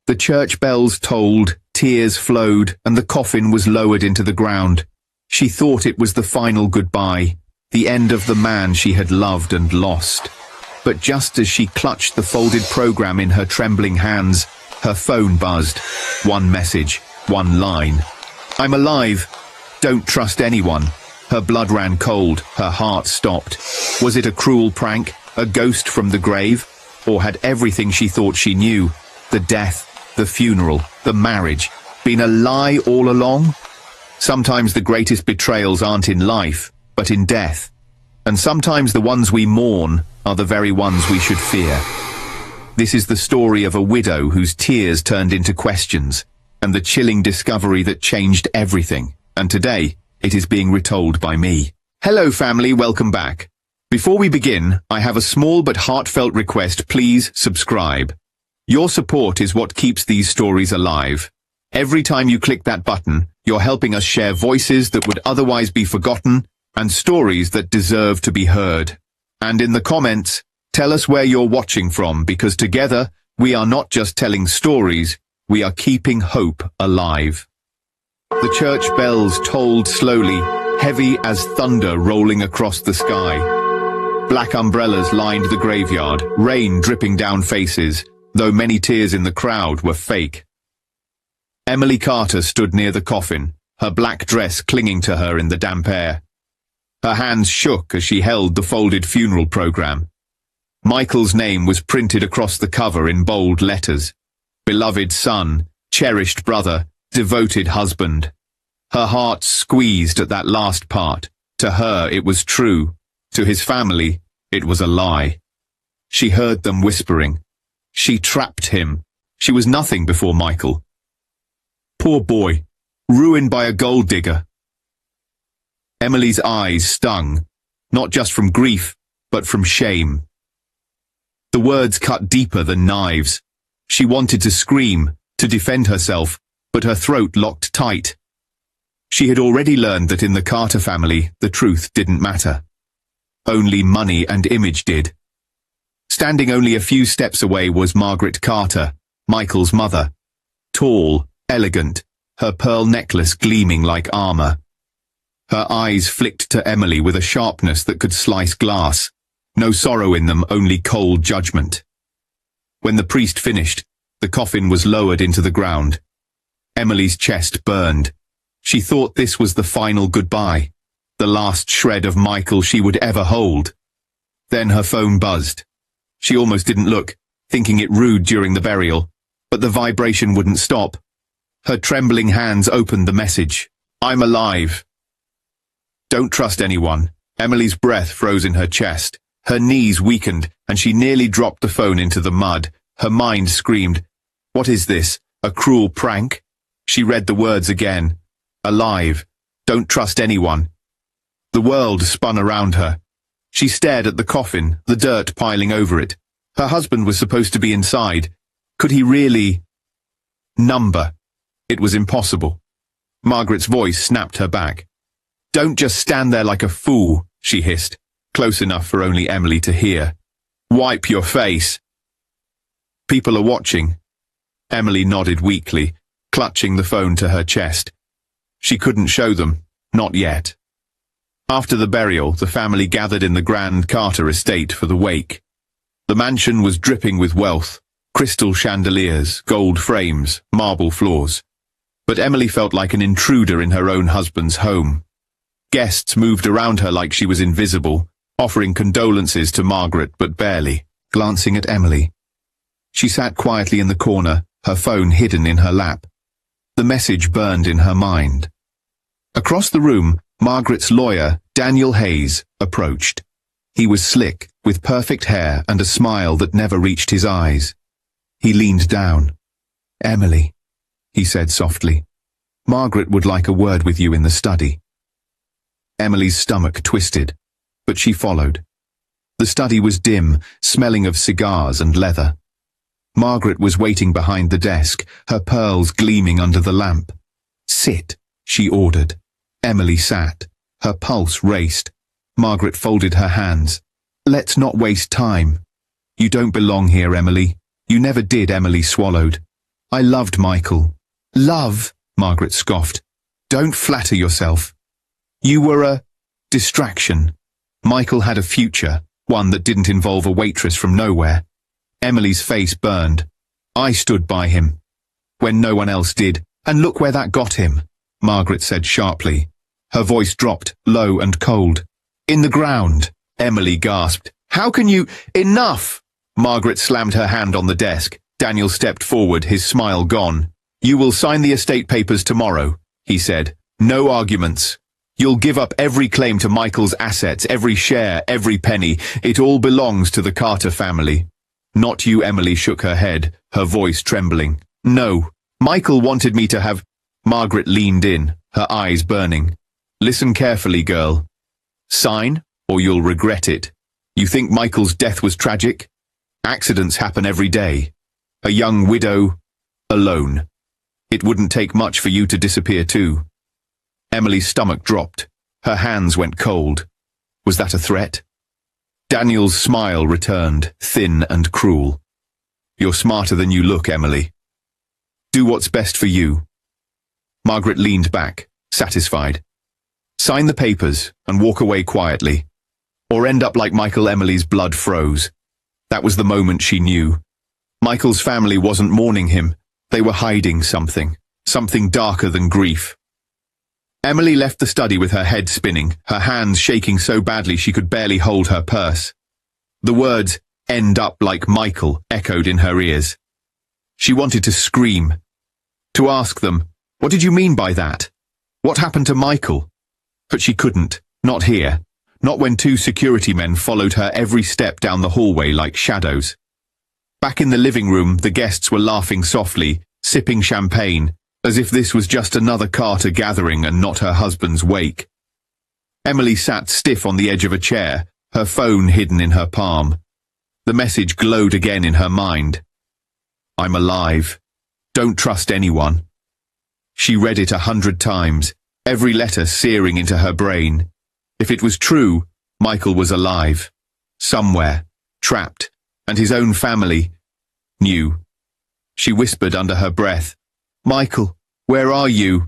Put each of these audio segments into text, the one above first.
The church bells tolled, tears flowed, and the coffin was lowered into the ground. She thought it was the final goodbye, the end of the man she had loved and lost. But just as she clutched the folded program in her trembling hands, her phone buzzed. One message, one line. "I'm alive. Don't trust anyone." Her blood ran cold, her heart stopped. Was it a cruel prank, a ghost from the grave? Or had everything she thought she knew, the death, the funeral, the marriage, been a lie all along? Sometimes the greatest betrayals aren't in life, but in death. And sometimes the ones we mourn are the very ones we should fear. This is the story of a widow whose tears turned into questions, and the chilling discovery that changed everything. And today, it is being retold by me. Hello family, welcome back. Before we begin, I have a small but heartfelt request. Please subscribe. Your support is what keeps these stories alive. Every time you click that button, you're helping us share voices that would otherwise be forgotten and stories that deserve to be heard. And in the comments, tell us where you're watching from, because together, we are not just telling stories, we are keeping hope alive. The church bells tolled slowly, heavy as thunder rolling across the sky. Black umbrellas lined the graveyard, rain dripping down faces, though many tears in the crowd were fake. Emily Carter stood near the coffin, her black dress clinging to her in the damp air. Her hands shook as she held the folded funeral program. Michael's name was printed across the cover in bold letters. Beloved son, cherished brother, devoted husband. Her heart squeezed at that last part. To her it was true. To his family, it was a lie. She heard them whispering. She trapped him. She was nothing before Michael. Poor boy, ruined by a gold digger. Emily's eyes stung, not just from grief, but from shame. The words cut deeper than knives. She wanted to scream, to defend herself, but her throat locked tight. She had already learned that in the Carter family, the truth didn't matter. Only money and image did. Standing only a few steps away was Margaret Carter, Michael's mother. Tall, elegant, her pearl necklace gleaming like armor. Her eyes flicked to Emily with a sharpness that could slice glass. No sorrow in them, only cold judgment. When the priest finished, the coffin was lowered into the ground. Emily's chest burned. She thought this was the final goodbye, the last shred of Michael she would ever hold. Then her phone buzzed. She almost didn't look, thinking it rude during the burial, but the vibration wouldn't stop. Her trembling hands opened the message. "I'm alive. Don't trust anyone." Emily's breath froze in her chest. Her knees weakened, and she nearly dropped the phone into the mud. Her mind screamed, "What is this? A cruel prank?" She read the words again. Alive. Don't trust anyone. The world spun around her. She stared at the coffin, the dirt piling over it. Her husband was supposed to be inside. Could he really? Number. It was impossible. Margaret's voice snapped her back. "Don't just stand there like a fool," she hissed, close enough for only Emily to hear. "Wipe your face." "People are watching." Emily nodded weakly, clutching the phone to her chest. She couldn't show them, not yet. After the burial, the family gathered in the grand Carter estate for the wake. The mansion was dripping with wealth, crystal chandeliers, gold frames, marble floors. But Emily felt like an intruder in her own husband's home. Guests moved around her like she was invisible, offering condolences to Margaret but barely, glancing at Emily. She sat quietly in the corner, her phone hidden in her lap. The message burned in her mind. Across the room, Margaret's lawyer, Daniel Hayes, approached. He was slick, with perfect hair and a smile that never reached his eyes. He leaned down. "Emily," he said softly, "Margaret would like a word with you in the study." Emily's stomach twisted, but she followed. The study was dim, smelling of cigars and leather. Margaret was waiting behind the desk, her pearls gleaming under the lamp. "Sit," she ordered. Emily sat. Her pulse raced. Margaret folded her hands. "Let's not waste time." "You don't belong here, Emily." "You never did," Emily swallowed. I loved Michael. Love? Margaret scoffed. Don't flatter yourself. You were a distraction. Michael had a future, one that didn't involve a waitress from nowhere. Emily's face burned. I stood by him when no one else did, and look where that got him, Margaret said sharply. Her voice dropped, low and cold. In the ground, Emily gasped. How can you— Enough! Margaret slammed her hand on the desk. Daniel stepped forward, his smile gone. You will sign the estate papers tomorrow, he said. No arguments. You'll give up every claim to Michael's assets, every share, every penny. It all belongs to the Carter family. Not you, Emily shook her head, her voice trembling. No, Michael wanted me to have— Margaret leaned in, her eyes burning. Listen carefully, girl. Sign, or you'll regret it. You think Michael's death was tragic? Accidents happen every day. A young widow, alone. It wouldn't take much for you to disappear too. Emily's stomach dropped. Her hands went cold. Was that a threat? Daniel's smile returned, thin and cruel. You're smarter than you look, Emily. Do what's best for you. Margaret leaned back, satisfied. Sign the papers and walk away quietly. Or end up like Michael. Emily's blood froze. That was the moment she knew. Michael's family wasn't mourning him. They were hiding something darker than grief. Emily left the study with her head spinning, her hands shaking so badly she could barely hold her purse. The words, end up like Michael, echoed in her ears. She wanted to scream. To ask them, what did you mean by that? What happened to Michael? But she couldn't, not here, not when two security men followed her every step down the hallway like shadows. Back in the living room, the guests were laughing softly, sipping champagne, as if this was just another Carter gathering and not her husband's wake. Emily sat stiff on the edge of a chair, her phone hidden in her palm. The message glowed again in her mind. I'm alive. Don't trust anyone. She read it 100 times, every letter searing into her brain. If it was true, Michael was alive. Somewhere, trapped, and his own family knew. She whispered under her breath, Michael, where are you?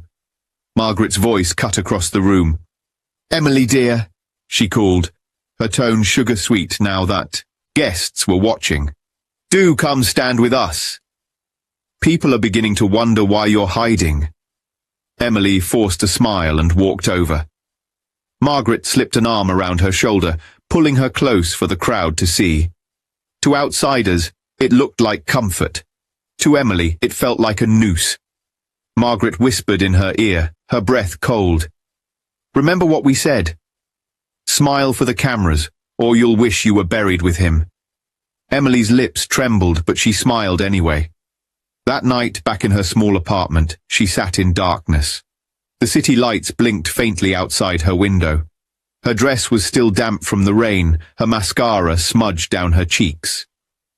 Margaret's voice cut across the room. Emily dear, she called, her tone sugar-sweet now that guests were watching. Do come stand with us. People are beginning to wonder why you're hiding. Emily forced a smile and walked over. Margaret slipped an arm around her shoulder, pulling her close for the crowd to see. To outsiders, it looked like comfort. To Emily, it felt like a noose. Margaret whispered in her ear, her breath cold. Remember what we said. Smile for the cameras, or you'll wish you were buried with him. Emily's lips trembled, but she smiled anyway. That night, back in her small apartment, she sat in darkness. The city lights blinked faintly outside her window. Her dress was still damp from the rain, her mascara smudged down her cheeks.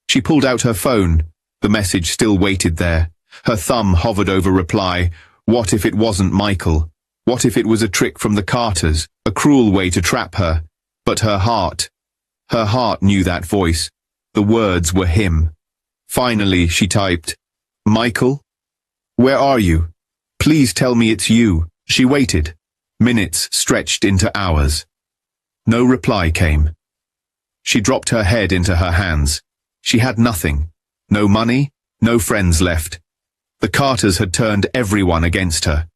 She pulled out her phone. The message still waited there. Her thumb hovered over reply. What if it wasn't Michael? What if it was a trick from the Carters, a cruel way to trap her? But her heart knew that voice. The words were him. Finally, she typed, Michael? Where are you? Please tell me it's you. She waited. Minutes stretched into hours. No reply came. She dropped her head into her hands. She had nothing. No money, no friends left. The Carters had turned everyone against her.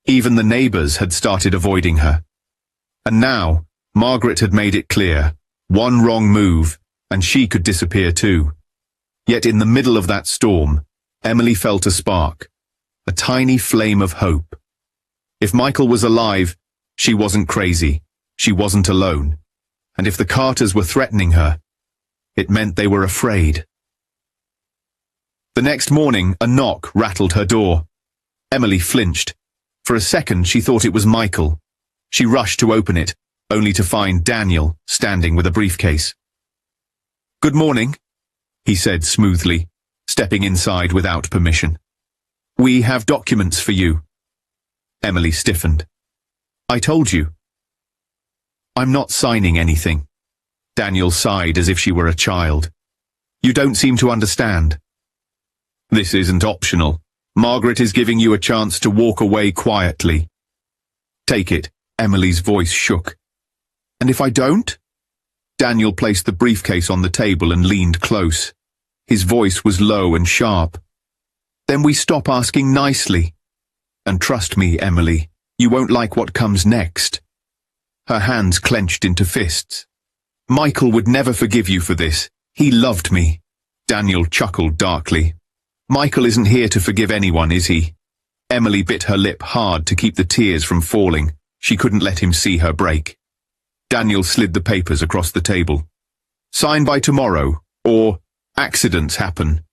Even the neighbors had started avoiding her. And now, Margaret had made it clear. One wrong move, and she could disappear too. Yet in the middle of that storm, Emily felt a spark. A tiny flame of hope. If Michael was alive, she wasn't crazy. She wasn't alone. And if the Carters were threatening her, it meant they were afraid. The next morning, a knock rattled her door. Emily flinched. For a second, she thought it was Michael. She rushed to open it, only to find Daniel standing with a briefcase. Good morning, he said smoothly, stepping inside without permission. We have documents for you. Emily stiffened. I told you. I'm not signing anything. Daniel sighed as if she were a child. You don't seem to understand. This isn't optional. Margaret is giving you a chance to walk away quietly. Take it. Emily's voice shook. And if I don't? Daniel placed the briefcase on the table and leaned close. His voice was low and sharp. Then we stop asking nicely. And trust me, Emily, you won't like what comes next. Her hands clenched into fists. Michael would never forgive you for this. He loved me. Daniel chuckled darkly. Michael isn't here to forgive anyone, is he? Emily bit her lip hard to keep the tears from falling. She couldn't let him see her break. Daniel slid the papers across the table. Sign by tomorrow, or accidents happen.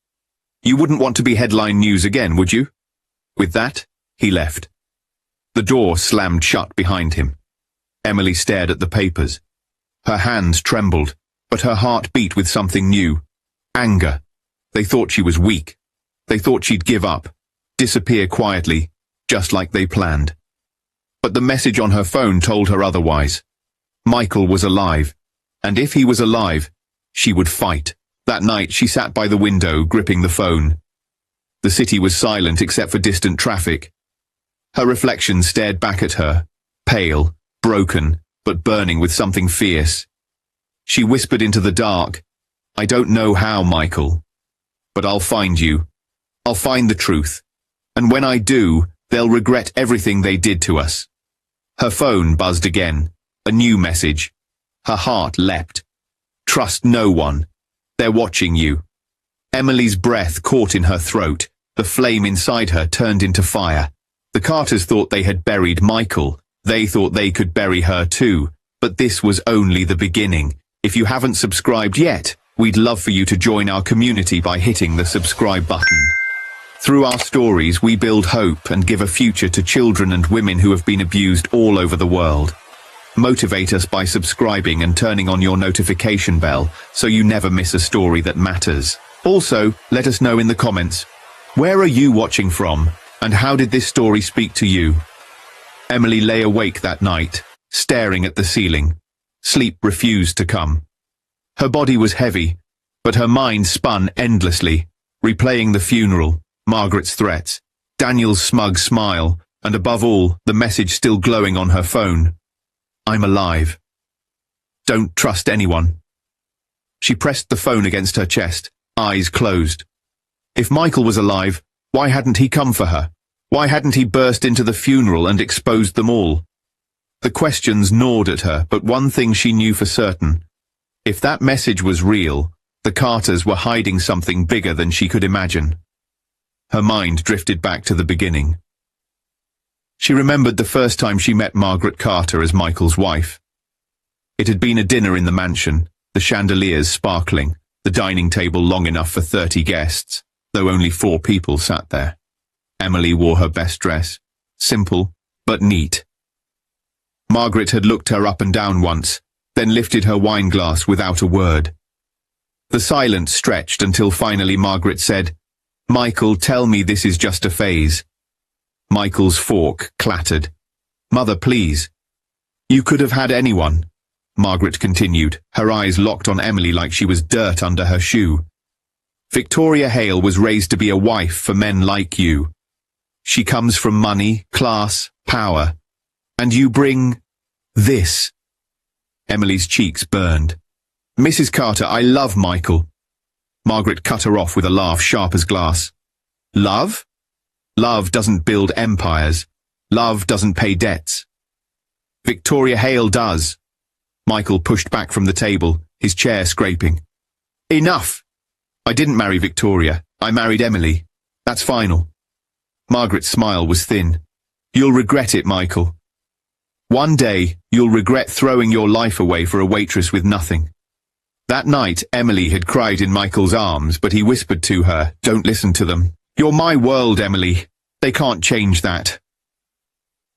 You wouldn't want to be headline news again, would you? With that, he left. The door slammed shut behind him. Emily stared at the papers. Her hands trembled, but her heart beat with something new. Anger. They thought she was weak. They thought she'd give up, disappear quietly, just like they planned. But the message on her phone told her otherwise. Michael was alive, and if he was alive, she would fight. That night she sat by the window, gripping the phone. The city was silent except for distant traffic. Her reflection stared back at her, pale, broken, but burning with something fierce. She whispered into the dark, I don't know how, Michael, but I'll find you. I'll find the truth. And when I do, they'll regret everything they did to us. Her phone buzzed again. A new message. Her heart leapt. Trust no one. They're watching you. Emily's breath caught in her throat. The flame inside her turned into fire. The Carters thought they had buried Michael. They thought they could bury her too. But this was only the beginning. If you haven't subscribed yet, we'd love for you to join our community by hitting the subscribe button. Through our stories, we build hope and give a future to children and women who have been abused all over the world. Motivate us by subscribing and turning on your notification bell so you never miss a story that matters. Also, let us know in the comments, where are you watching from, and how did this story speak to you? Emily lay awake that night, staring at the ceiling. Sleep refused to come. Her body was heavy, but her mind spun endlessly, replaying the funeral, Margaret's threats, Daniel's smug smile, and above all, the message still glowing on her phone. I'm alive. Don't trust anyone. She pressed the phone against her chest, eyes closed. If Michael was alive, why hadn't he come for her? Why hadn't he burst into the funeral and exposed them all? The questions gnawed at her, but one thing she knew for certain. If that message was real, the Carters were hiding something bigger than she could imagine. Her mind drifted back to the beginning. She remembered the first time she met Margaret Carter as Michael's wife. It had been a dinner in the mansion, the chandeliers sparkling, the dining table long enough for 30 guests, though only 4 people sat there. Emily wore her best dress, simple but neat. Margaret had looked her up and down once, then lifted her wine glass without a word. The silence stretched until finally Margaret said, Michael, tell me this is just a phase. Michael's fork clattered. Mother, please. You could have had anyone, Margaret continued, her eyes locked on Emily like she was dirt under her shoe. Victoria Hale was raised to be a wife for men like you. She comes from money, class, power. And you bring this. Emily's cheeks burned. Mrs. Carter, I love Michael. Margaret cut her off with a laugh sharp as glass. Love? Love doesn't build empires. Love doesn't pay debts. Victoria Hale does. Michael pushed back from the table, his chair scraping. Enough! I didn't marry Victoria. I married Emily. That's final. Margaret's smile was thin. You'll regret it, Michael. One day, you'll regret throwing your life away for a waitress with nothing. That night, Emily had cried in Michael's arms, but he whispered to her, Don't listen to them. You're my world, Emily. They can't change that.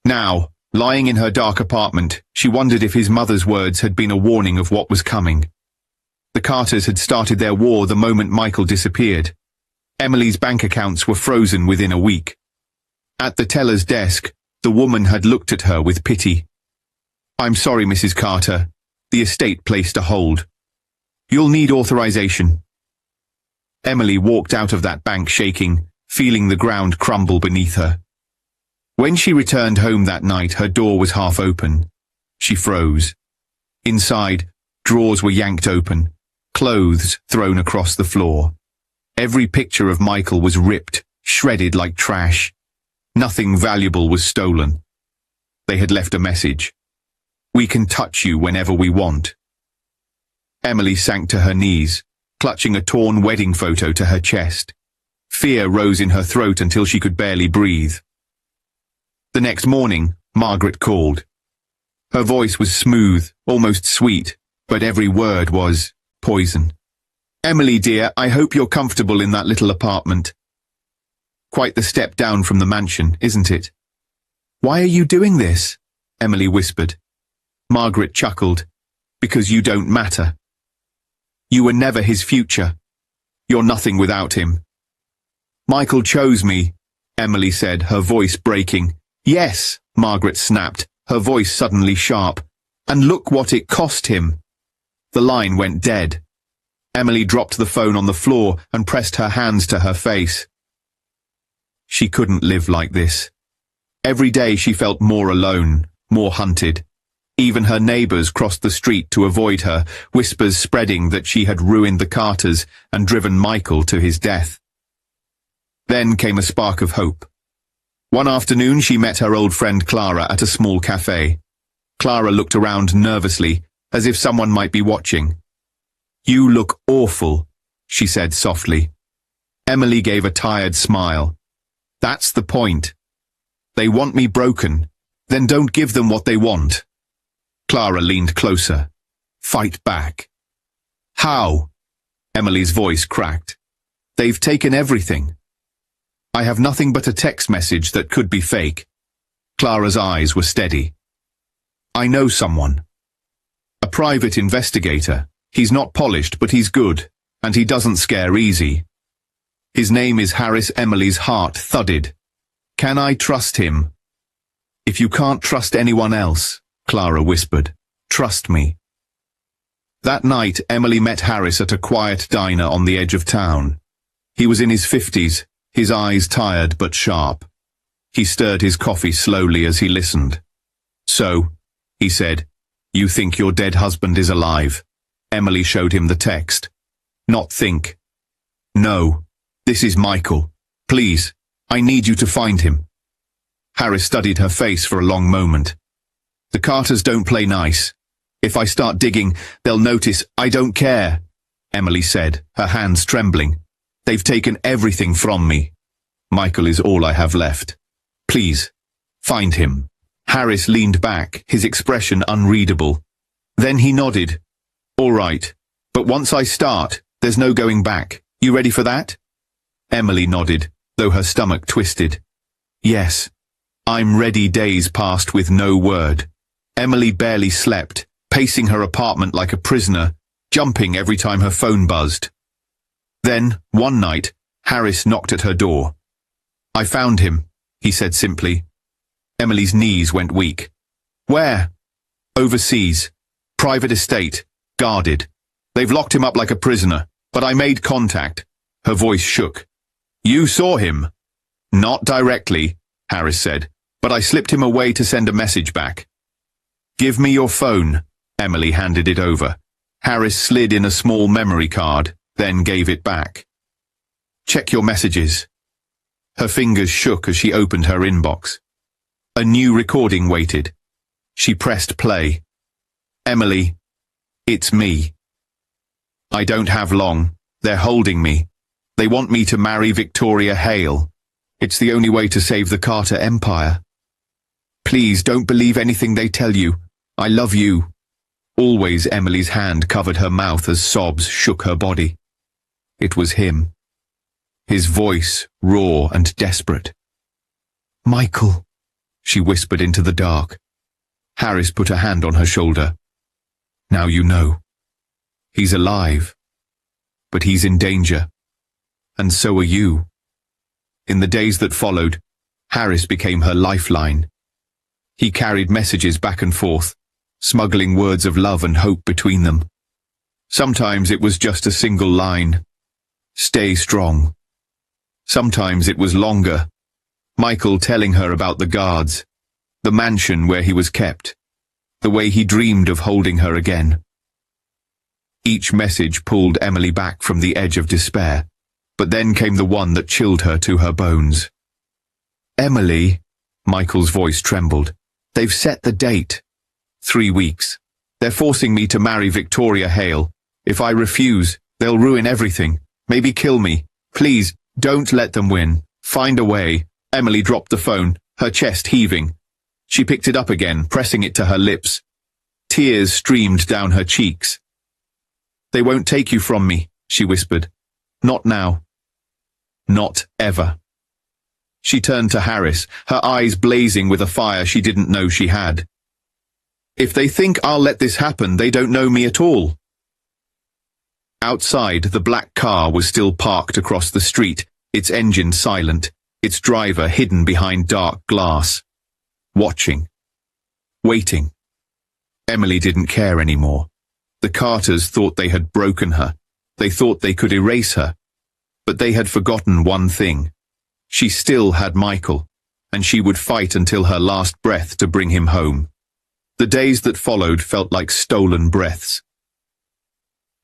Now, lying in her dark apartment, she wondered if his mother's words had been a warning of what was coming. The Carters had started their war the moment Michael disappeared. Emily's bank accounts were frozen within a week. At the teller's desk, the woman had looked at her with pity. I'm sorry, Mrs. Carter. The estate placed a hold. You'll need authorization. Emily walked out of that bank shaking, feeling the ground crumble beneath her. When she returned home that night, her door was half open. She froze. Inside, drawers were yanked open, clothes thrown across the floor. Every picture of Michael was ripped, shredded like trash. Nothing valuable was stolen. They had left a message. "We can touch you whenever we want." Emily sank to her knees, clutching a torn wedding photo to her chest. Fear rose in her throat until she could barely breathe. The next morning, Margaret called. Her voice was smooth, almost sweet, but every word was poison. "Emily, dear, I hope you're comfortable in that little apartment." "Quite the step down from the mansion, isn't it?" "Why are you doing this?" Emily whispered. Margaret chuckled. "Because you don't matter. You were never his future. You're nothing without him." "Michael chose me," Emily said, her voice breaking. "Yes," Margaret snapped, her voice suddenly sharp. "And look what it cost him." The line went dead. Emily dropped the phone on the floor and pressed her hands to her face. She couldn't live like this. Every day she felt more alone, more hunted. Even her neighbors crossed the street to avoid her, whispers spreading that she had ruined the Carters and driven Michael to his death. Then came a spark of hope. One afternoon she met her old friend Clara at a small cafe. Clara looked around nervously, as if someone might be watching. "You look awful," she said softly. Emily gave a tired smile. "That's the point. They want me broken. Then don't give them what they want." Clara leaned closer. "Fight back." "How?" Emily's voice cracked. "They've taken everything. I have nothing but a text message that could be fake." Clara's eyes were steady. "I know someone. A private investigator. He's not polished, but he's good, and he doesn't scare easy. His name is Harris." Emily's heart thudded. "Can I trust him?" "If you can't trust anyone else," Clara whispered, "trust me." That night, Emily met Harris at a quiet diner on the edge of town. He was in his 50s, his eyes tired but sharp. He stirred his coffee slowly as he listened. "So," he said, "you think your dead husband is alive?" Emily showed him the text. "Not think. No. This is Michael. Please, I need you to find him." Harris studied her face for a long moment. "The Carters don't play nice. If I start digging, they'll notice. I don't care," Emily said, her hands trembling. "They've taken everything from me. Michael is all I have left. Please, find him." Harris leaned back, his expression unreadable. Then he nodded. "All right, but once I start, there's no going back. You ready for that?" Emily nodded, though her stomach twisted. "Yes, I'm ready." Days passed with no word. Emily barely slept, pacing her apartment like a prisoner, jumping every time her phone buzzed. Then, one night, Harris knocked at her door. "I found him," he said simply. Emily's knees went weak. "Where?" "Overseas. Private estate. Guarded. They've locked him up like a prisoner, but I made contact." Her voice shook. "You saw him?" "Not directly," Harris said, "but I slipped him away to send a message back." "Give me your phone." Emily handed it over. Harris slid in a small memory card, then gave it back. "Check your messages." Her fingers shook as she opened her inbox. A new recording waited. She pressed play. "Emily, it's me. I don't have long. They're holding me. They want me to marry Victoria Hale. It's the only way to save the Carter Empire. Please don't believe anything they tell you. I love you." Always. Emily's hand covered her mouth as sobs shook her body. It was him. His voice, raw and desperate. "Michael," she whispered into the dark. Harris put a hand on her shoulder. "Now you know. He's alive. But he's in danger. And so are you." In the days that followed, Harris became her lifeline. He carried messages back and forth, smuggling words of love and hope between them. Sometimes it was just a single line. Stay strong. Sometimes it was longer. Michael telling her about the guards, the mansion where he was kept, the way he dreamed of holding her again. Each message pulled Emily back from the edge of despair, but then came the one that chilled her to her bones. Emily, Michael's voice trembled. They've set the date. 3 weeks. They're forcing me to marry Victoria Hale. If I refuse, they'll ruin everything. Maybe kill me. Please, don't let them win. Find a way. Emily dropped the phone, her chest heaving. She picked it up again, pressing it to her lips. Tears streamed down her cheeks. They won't take you from me, she whispered. Not now. Not ever. She turned to Harris, her eyes blazing with a fire she didn't know she had. If they think I'll let this happen, they don't know me at all. Outside, the black car was still parked across the street, its engine silent, its driver hidden behind dark glass. Watching. Waiting. Emily didn't care anymore. The Carters thought they had broken her. They thought they could erase her. But they had forgotten one thing. She still had Michael, and she would fight until her last breath to bring him home. The days that followed felt like stolen breaths.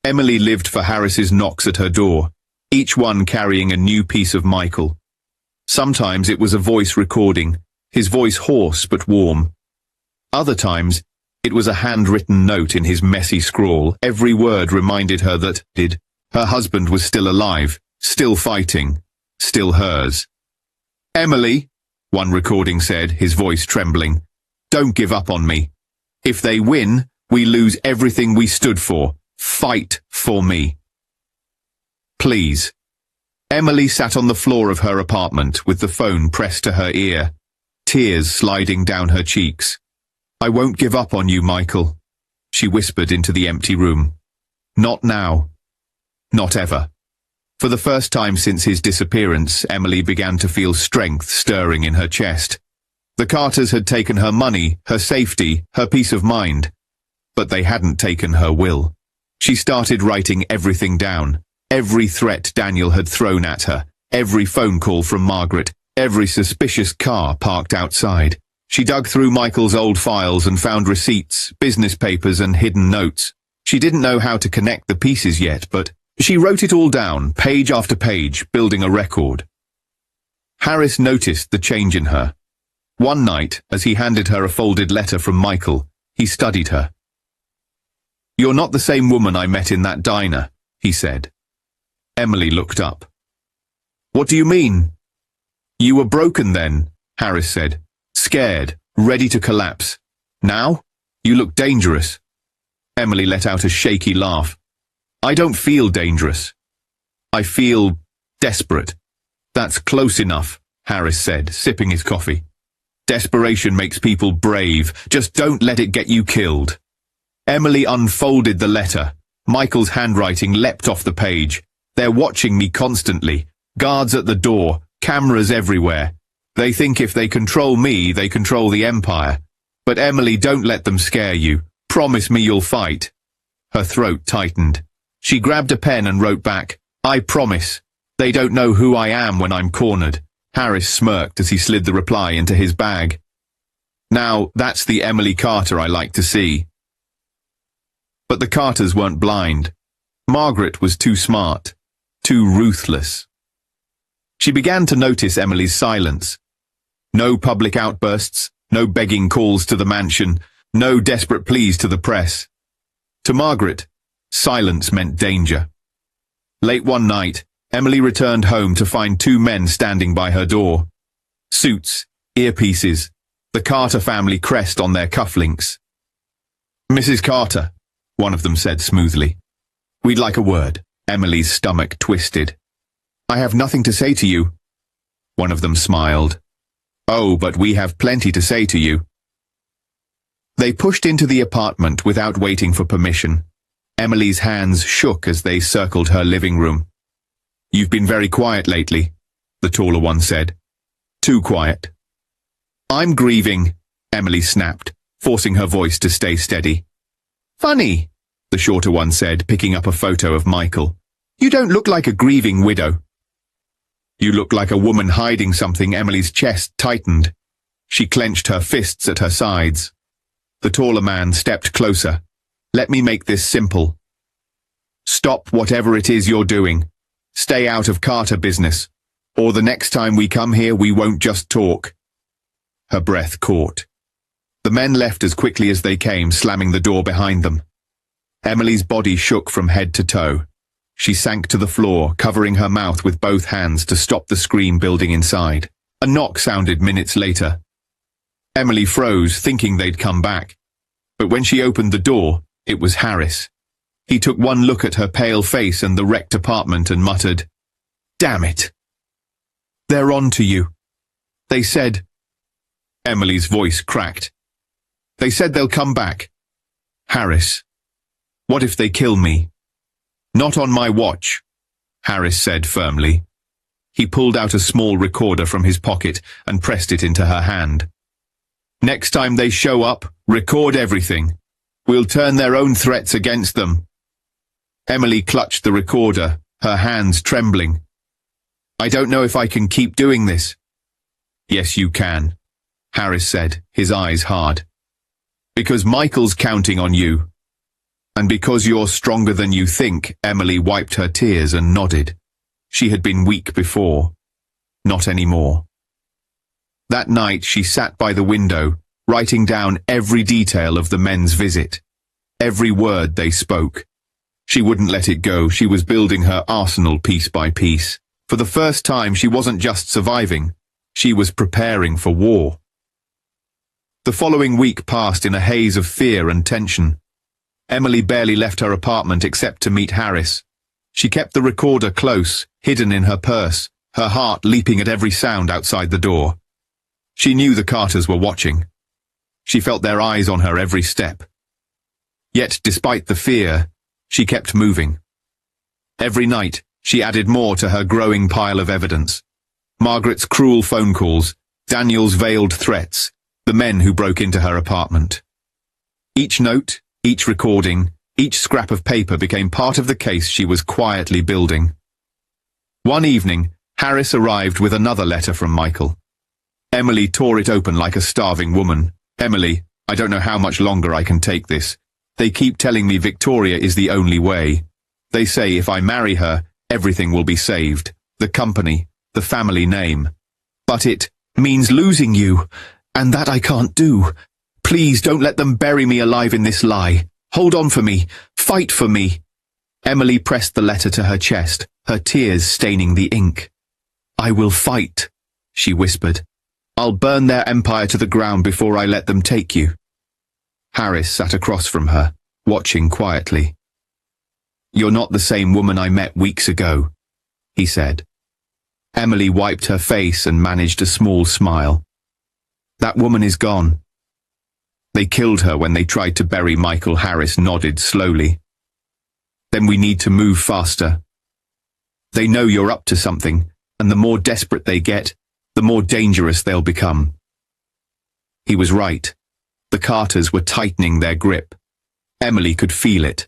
Emily lived for Harris's knocks at her door, each one carrying a new piece of Michael. Sometimes it was a voice recording, his voice hoarse but warm. Other times, it was a handwritten note in his messy scrawl. Every word reminded her that her husband was still alive, still fighting, still hers. Emily, one recording said, his voice trembling, don't give up on me. If they win, we lose everything we stood for. Fight for me. Please. Emily sat on the floor of her apartment with the phone pressed to her ear, tears sliding down her cheeks. I won't give up on you, Michael, she whispered into the empty room. Not now. Not ever. For the first time since his disappearance, Emily began to feel strength stirring in her chest. The Carters had taken her money, her safety, her peace of mind, but they hadn't taken her will. She started writing everything down, every threat Daniel had thrown at her, every phone call from Margaret, every suspicious car parked outside. She dug through Michael's old files and found receipts, business papers and hidden notes. She didn't know how to connect the pieces yet, but she wrote it all down, page after page, building a record. Harris noticed the change in her. One night, as he handed her a folded letter from Michael, he studied her. You're not the same woman I met in that diner, he said. Emily looked up. What do you mean? You were broken then, Harris said, scared, ready to collapse. Now, you look dangerous. Emily let out a shaky laugh. I don't feel dangerous. I feel desperate. That's close enough, Harris said, sipping his coffee. Desperation makes people brave. Just don't let it get you killed. Emily unfolded the letter. Michael's handwriting leapt off the page. They're watching me constantly. Guards at the door, cameras everywhere. They think if they control me, they control the empire. But Emily, don't let them scare you. Promise me you'll fight. Her throat tightened. She grabbed a pen and wrote back, I promise. They don't know who I am when I'm cornered. Harris smirked as he slid the reply into his bag. Now, that's the Emily Carter I like to see. But the Carters weren't blind. Margaret was too smart, too ruthless. She began to notice Emily's silence. No public outbursts, no begging calls to the mansion, no desperate pleas to the press. To Margaret, silence meant danger. Late one night, Emily returned home to find two men standing by her door. Suits, earpieces, the Carter family crest on their cufflinks. Mrs. Carter, one of them said smoothly. We'd like a word. Emily's stomach twisted. I have nothing to say to you. One of them smiled. Oh, but we have plenty to say to you. They pushed into the apartment without waiting for permission. Emily's hands shook as they circled her living room. You've been very quiet lately, the taller one said. Too quiet. I'm grieving, Emily snapped, forcing her voice to stay steady. Funny, the shorter one said, picking up a photo of Michael. You don't look like a grieving widow. You look like a woman hiding something. Emily's chest tightened. She clenched her fists at her sides. The taller man stepped closer. Let me make this simple. Stop whatever it is you're doing. Stay out of Carter business. Or the next time we come here we won't just talk. Her breath caught. The men left as quickly as they came, slamming the door behind them. Emily's body shook from head to toe. She sank to the floor, covering her mouth with both hands to stop the scream building inside. A knock sounded minutes later. Emily froze, thinking they'd come back. But when she opened the door, it was Harris. He took one look at her pale face and the wrecked apartment and muttered, "Damn it. They're on to you. They said..." Emily's voice cracked. "They said they'll come back." "Harris, what if they kill me?" "Not on my watch," Harris said firmly. He pulled out a small recorder from his pocket and pressed it into her hand. "Next time they show up, record everything. We'll turn their own threats against them." Emily clutched the recorder, her hands trembling. "I don't know if I can keep doing this." "Yes, you can," Harris said, his eyes hard. "Because Michael's counting on you. And because you're stronger than you think." Emily wiped her tears and nodded. She had been weak before. Not anymore. That night she sat by the window, writing down every detail of the men's visit. Every word they spoke. She wouldn't let it go. She was building her arsenal piece by piece. For the first time she wasn't just surviving. She was preparing for war. The following week passed in a haze of fear and tension. Emily barely left her apartment except to meet Harris. She kept the recorder close, hidden in her purse, her heart leaping at every sound outside the door. She knew the Carters were watching. She felt their eyes on her every step. Yet, despite the fear, she kept moving. Every night, she added more to her growing pile of evidence. Margaret's cruel phone calls, Daniel's veiled threats, the men who broke into her apartment. Each note, each recording, each scrap of paper became part of the case she was quietly building. One evening, Harris arrived with another letter from Michael. Emily tore it open like a starving woman. "Emily, I don't know how much longer I can take this. They keep telling me Victoria is the only way. They say if I marry her, everything will be saved. The company, the family name. But it means losing you, and that I can't do. Please don't let them bury me alive in this lie. Hold on for me. Fight for me." Emily pressed the letter to her chest, her tears staining the ink. "I will fight," she whispered. "I'll burn their empire to the ground before I let them take you." Harris sat across from her, watching quietly. "You're not the same woman I met weeks ago," he said. Emily wiped her face and managed a small smile. "That woman is gone. They killed her when they tried to bury Michael." Harris nodded slowly. "Then we need to move faster. They know you're up to something, and the more desperate they get, the more dangerous they'll become." He was right. The Carters were tightening their grip. Emily could feel it.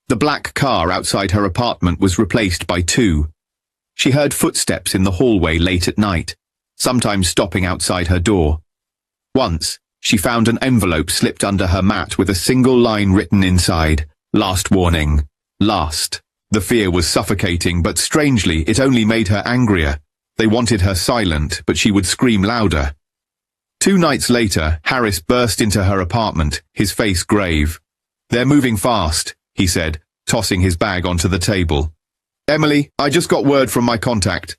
The black car outside her apartment was replaced by two. She heard footsteps in the hallway late at night, sometimes stopping outside her door. Once, she found an envelope slipped under her mat with a single line written inside, "Last warning. Last." The fear was suffocating, but strangely, it only made her angrier. They wanted her silent, but she would scream louder. 2 nights later, Harris burst into her apartment, his face grave. "They're moving fast," he said, tossing his bag onto the table. "Emily, I just got word from my contact."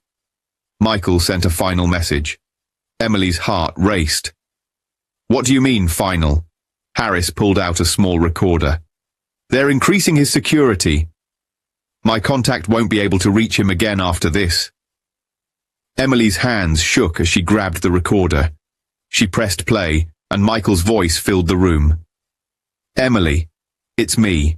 Michael sent a final message. Emily's heart raced. "What do you mean, final?" Harris pulled out a small recorder. "They're increasing his security. My contact won't be able to reach him again after this." Emily's hands shook as she grabbed the recorder. She pressed play, and Michael's voice filled the room. "Emily, it's me.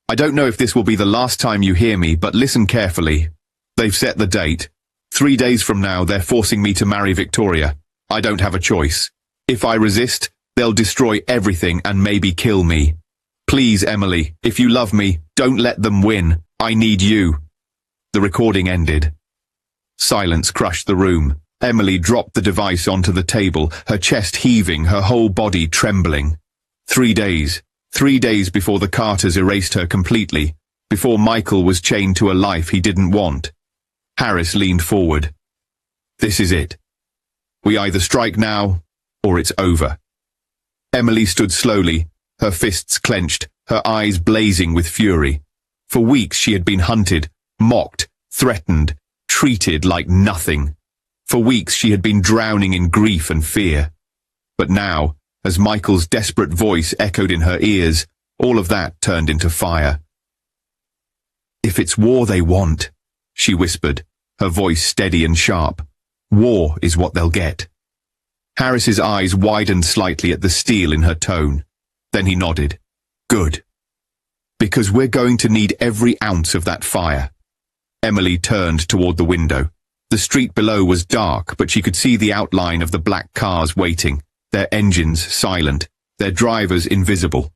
I don't know if this will be the last time you hear me, but listen carefully. They've set the date. 3 days from now, they're forcing me to marry Victoria. I don't have a choice. If I resist, they'll destroy everything and maybe kill me. Please, Emily, if you love me, don't let them win. I need you." The recording ended. Silence crushed the room. Emily dropped the device onto the table, her chest heaving, her whole body trembling. 3 days. 3 days before the Carters erased her completely, before Michael was chained to a life he didn't want. Harris leaned forward. This is it. We either strike now, or it's over. Emily stood slowly, her fists clenched, her eyes blazing with fury. For weeks she had been hunted, mocked, threatened, treated like nothing. For weeks she had been drowning in grief and fear. But now, as Michael's desperate voice echoed in her ears, all of that turned into fire. If it's war they want, she whispered, her voice steady and sharp. War is what they'll get. Harris's eyes widened slightly at the steel in her tone. Then he nodded. Good. Because we're going to need every ounce of that fire. Emily turned toward the window. The street below was dark, but she could see the outline of the black cars waiting, their engines silent, their drivers invisible.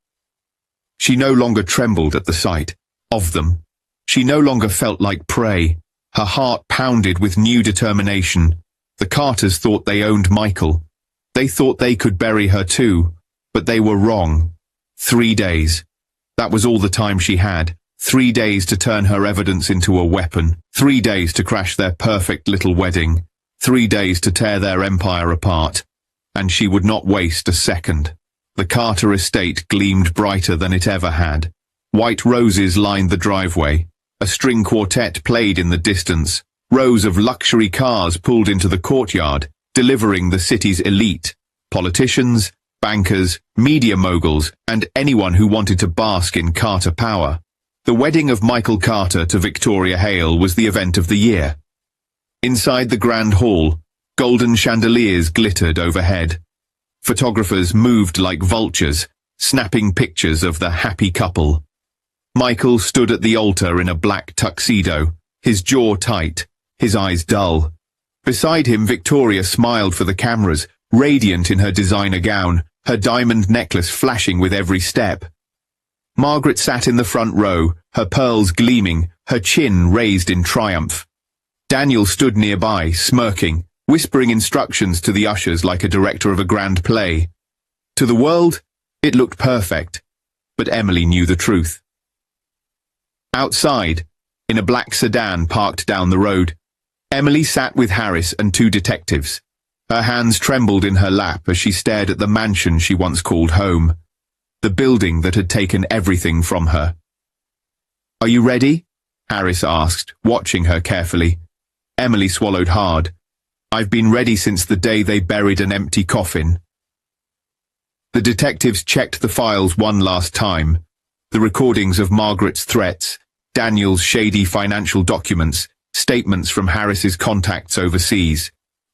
She no longer trembled at the sight of them. She no longer felt like prey. Her heart pounded with new determination. The Carters thought they owned Michael. They thought they could bury her too, but they were wrong. 3 days. That was all the time she had. 3 days to turn her evidence into a weapon. 3 days to crash their perfect little wedding. 3 days to tear their empire apart. And she would not waste a second. The Carter estate gleamed brighter than it ever had. White roses lined the driveway. A string quartet played in the distance. Rows of luxury cars pulled into the courtyard, delivering the city's elite. Politicians, bankers, media moguls, and anyone who wanted to bask in Carter power. The wedding of Michael Carter to Victoria Hale was the event of the year. Inside the grand hall, golden chandeliers glittered overhead. Photographers moved like vultures, snapping pictures of the happy couple. Michael stood at the altar in a black tuxedo, his jaw tight, his eyes dull. Beside him, Victoria smiled for the cameras, radiant in her designer gown, her diamond necklace flashing with every step. Margaret sat in the front row, her pearls gleaming, her chin raised in triumph. Daniel stood nearby, smirking, whispering instructions to the ushers like a director of a grand play. To the world, it looked perfect, but Emily knew the truth. Outside, in a black sedan parked down the road, Emily sat with Harris and 2 detectives. Her hands trembled in her lap as she stared at the mansion she once called home, the building that had taken everything from her. "Are you ready?" Harris asked, watching her carefully. Emily swallowed hard. "I've been ready since the day they buried an empty coffin." The detectives checked the files one last time. The recordings of Margaret's threats, Daniel's shady financial documents, statements from Harris's contacts overseas.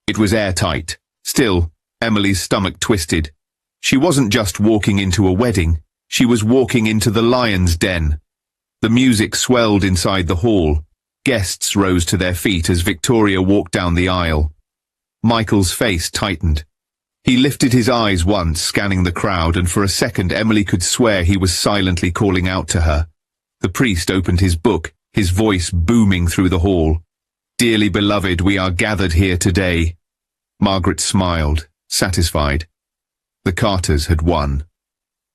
It was airtight. Still, Emily's stomach twisted. She wasn't just walking into a wedding. She was walking into the lion's den. The music swelled inside the hall. Guests rose to their feet as Victoria walked down the aisle. Michael's face tightened. He lifted his eyes once, scanning the crowd, and for a second Emily could swear he was silently calling out to her. The priest opened his book, his voice booming through the hall. "Dearly beloved, we are gathered here today." Margaret smiled, satisfied. The Carters had won.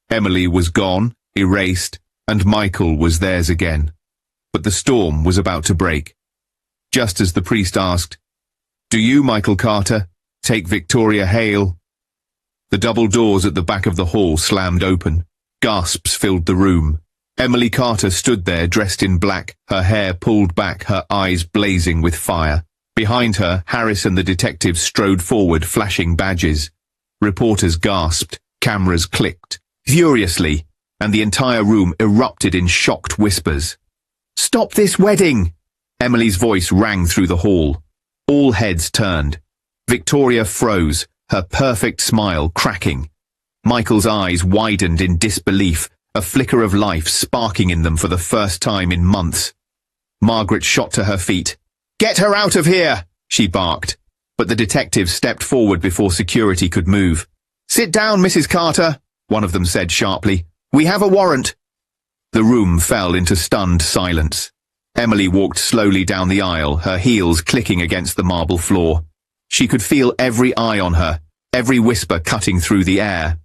Emily was gone, erased, and Michael was theirs again. But the storm was about to break. Just as the priest asked, "Do you, Michael Carter, take Victoria Hale?" The double doors at the back of the hall slammed open. Gasps filled the room. Emily Carter stood there dressed in black, her hair pulled back, her eyes blazing with fire. Behind her, Harris and the detectives strode forward, flashing badges. Reporters gasped, cameras clicked, furiously, and the entire room erupted in shocked whispers. "Stop this wedding!" Emily's voice rang through the hall. All heads turned. Victoria froze, her perfect smile cracking. Michael's eyes widened in disbelief, a flicker of life sparking in them for the first time in months. Margaret shot to her feet. "Get her out of here!" she barked, but the detectives stepped forward before security could move. "Sit down, Mrs. Carter," one of them said sharply. "We have a warrant." The room fell into stunned silence. Emily walked slowly down the aisle, her heels clicking against the marble floor. She could feel every eye on her, every whisper cutting through the air.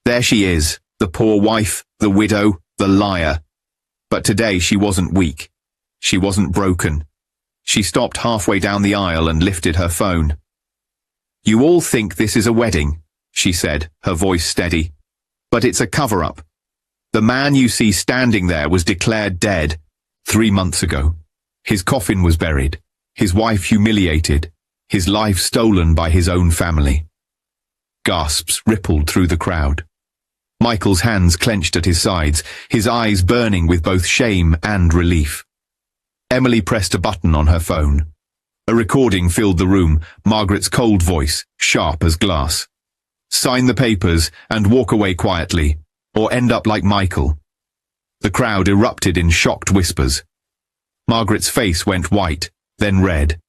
There she is, the poor wife, the widow, the liar. But today she wasn't weak. She wasn't broken. She stopped halfway down the aisle and lifted her phone. "You all think this is a wedding," she said, her voice steady. "But it's a cover-up. The man you see standing there was declared dead 3 months ago. His coffin was buried, his wife humiliated, his life stolen by his own family." Gasps rippled through the crowd. Michael's hands clenched at his sides, his eyes burning with both shame and relief. Emily pressed a button on her phone. A recording filled the room, Margaret's cold voice, sharp as glass. "Sign the papers and walk away quietly, or end up like Michael." The crowd erupted in shocked whispers. Margaret's face went white, then red.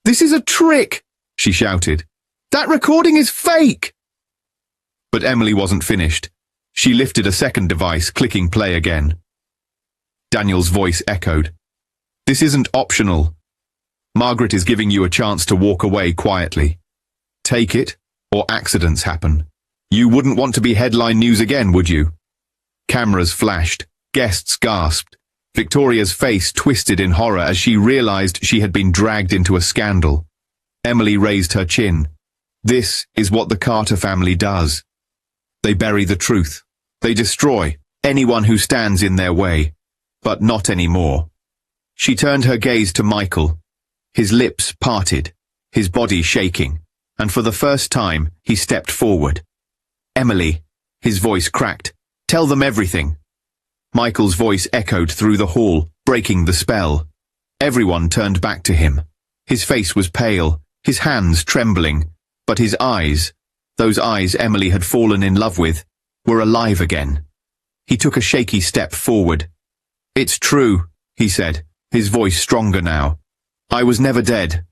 "This is a trick!" she shouted. "That recording is fake!" But Emily wasn't finished. She lifted a second device, clicking play again. Daniel's voice echoed. "This isn't optional. Margaret is giving you a chance to walk away quietly. Take it, or accidents happen. You wouldn't want to be headline news again, would you?" Cameras flashed. Guests gasped. Victoria's face twisted in horror as she realized she had been dragged into a scandal. Emily raised her chin. This is what the Carter family does. They bury the truth. They destroy anyone who stands in their way. But not anymore. She turned her gaze to Michael. His lips parted, his body shaking, and for the first time he stepped forward. "Emily," his voice cracked, "tell them everything." Michael's voice echoed through the hall, breaking the spell. Everyone turned back to him. His face was pale, his hands trembling, but his eyes, those eyes Emily had fallen in love with, were alive again. He took a shaky step forward. "It's true," he said, his voice stronger now. "I was never dead.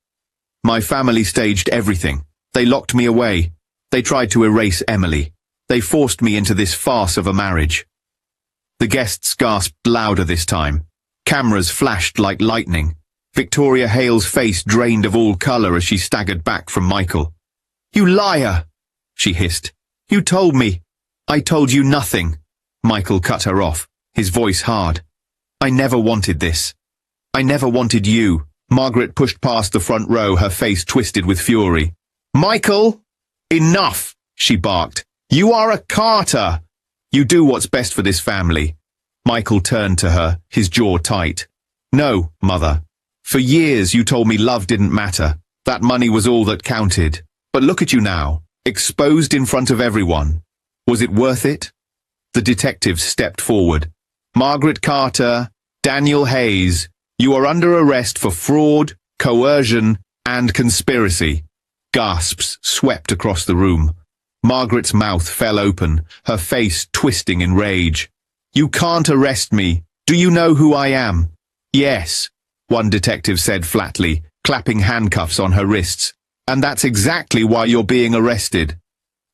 My family staged everything. They locked me away. They tried to erase Emily. They forced me into this farce of a marriage." The guests gasped louder this time. Cameras flashed like lightning. Victoria Hale's face drained of all color as she staggered back from Michael. "You liar!" she hissed. "You told me." "I told you nothing." Michael cut her off, his voice hard. "I never wanted this. I never wanted you." Margaret pushed past the front row, her face twisted with fury. "Michael! Enough!" she barked. "You are a Carter! You do what's best for this family." Michael turned to her, his jaw tight. "No, Mother. For years you told me love didn't matter. That money was all that counted. But look at you now, exposed in front of everyone. Was it worth it?" The detectives stepped forward. "Margaret Carter, Daniel Hayes, you are under arrest for fraud, coercion, and conspiracy." Gasps swept across the room. Margaret's mouth fell open, her face twisting in rage. "You can't arrest me. Do you know who I am?" "Yes," one detective said flatly, clapping handcuffs on her wrists. "And that's exactly why you're being arrested."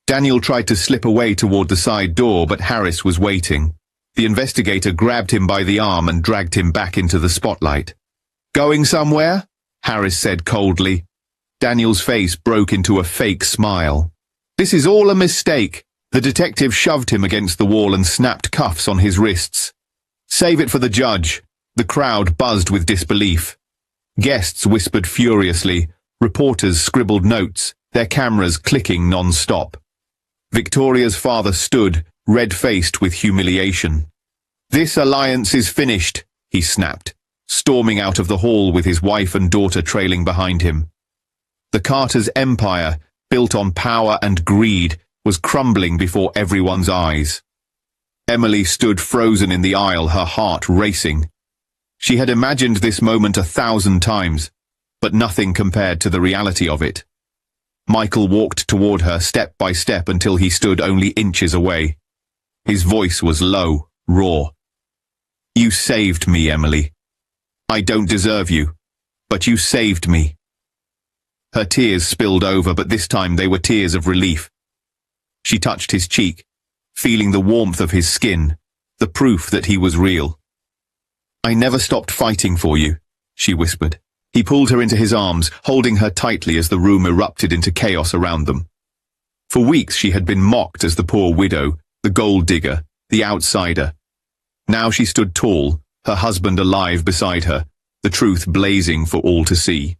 Daniel tried to slip away toward the side door, but Harris was waiting. The investigator grabbed him by the arm and dragged him back into the spotlight. "Going somewhere?" Harris said coldly. Daniel's face broke into a fake smile. "This is all a mistake." The detective shoved him against the wall and snapped cuffs on his wrists. "Save it for the judge." The crowd buzzed with disbelief. Guests whispered furiously. Reporters scribbled notes, their cameras clicking non-stop. Victoria's father stood, red-faced with humiliation. "This alliance is finished," he snapped, storming out of the hall with his wife and daughter trailing behind him. The Carters' empire, built on power and greed, was crumbling before everyone's eyes. Emily stood frozen in the aisle, her heart racing. She had imagined this moment 1,000 times, but nothing compared to the reality of it. Michael walked toward her step by step until he stood only inches away. His voice was low, raw. "You saved me, Emily. I don't deserve you, but you saved me." Her tears spilled over, but this time they were tears of relief. She touched his cheek, feeling the warmth of his skin, the proof that he was real. I never stopped fighting for you, she whispered. He pulled her into his arms, holding her tightly as the room erupted into chaos around them. For weeks she had been mocked as the poor widow, the gold digger, the outsider. Now she stood tall, her husband alive beside her, the truth blazing for all to see.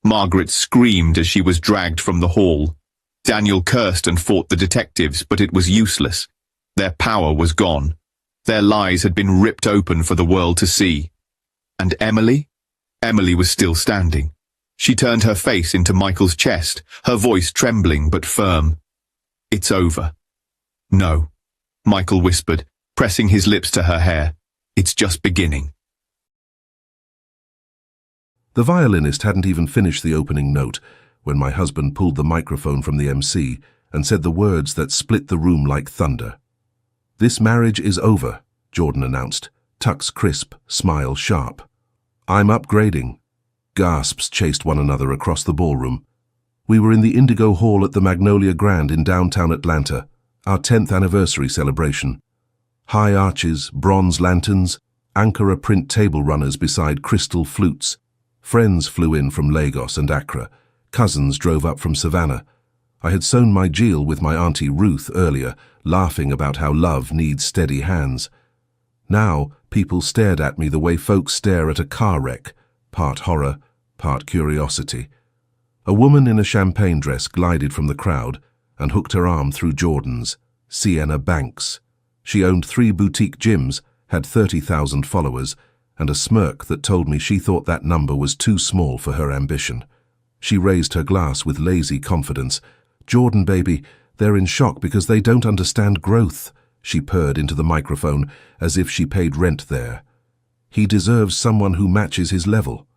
Margaret screamed as she was dragged from the hall. Daniel cursed and fought the detectives, but it was useless. Their power was gone. Their lies had been ripped open for the world to see. And Emily? Emily was still standing. She turned her face into Michael's chest, her voice trembling but firm. It's over. No, Michael whispered, pressing his lips to her hair. It's just beginning. The violinist hadn't even finished the opening note when my husband pulled the microphone from the MC and said the words that split the room like thunder. "This marriage is over," Jordan announced, Tuck's crisp, smile sharp. "I'm upgrading." Gasps chased one another across the ballroom. We were in the Indigo Hall at the Magnolia Grand in downtown Atlanta, our 10th anniversary celebration. High arches, bronze lanterns, Ankara print table runners beside crystal flutes. Friends flew in from Lagos and Accra. Cousins drove up from Savannah. I had sown my geel with my Auntie Ruth earlier, laughing about how love needs steady hands. Now, people stared at me the way folks stare at a car wreck, part horror, part curiosity. A woman in a champagne dress glided from the crowd and hooked her arm through Jordan's. Sienna Banks. She owned 3 boutique gyms, had 30,000 followers, and a smirk that told me she thought that number was too small for her ambition. She raised her glass with lazy confidence. "Jordan, baby, they're in shock because they don't understand growth," she purred into the microphone as if she paid rent there. "He deserves someone who matches his level."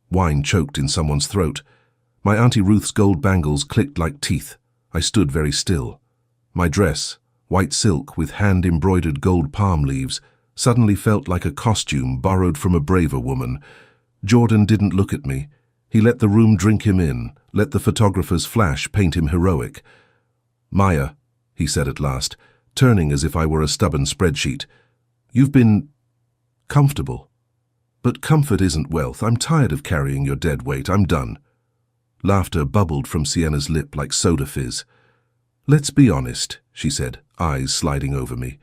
Wine choked in someone's throat. My Auntie Ruth's gold bangles clicked like teeth. I stood very still. My dress, white silk with hand-embroidered gold palm leaves, suddenly felt like a costume borrowed from a braver woman. Jordan didn't look at me. He let the room drink him in, let the photographer's flash paint him heroic. "Maya," he said at last, turning as if I were a stubborn spreadsheet, "you've been comfortable. But comfort isn't wealth. I'm tired of carrying your dead weight. I'm done." Laughter bubbled from Sienna's lip like soda fizz. "Let's be honest," she said, eyes sliding over me.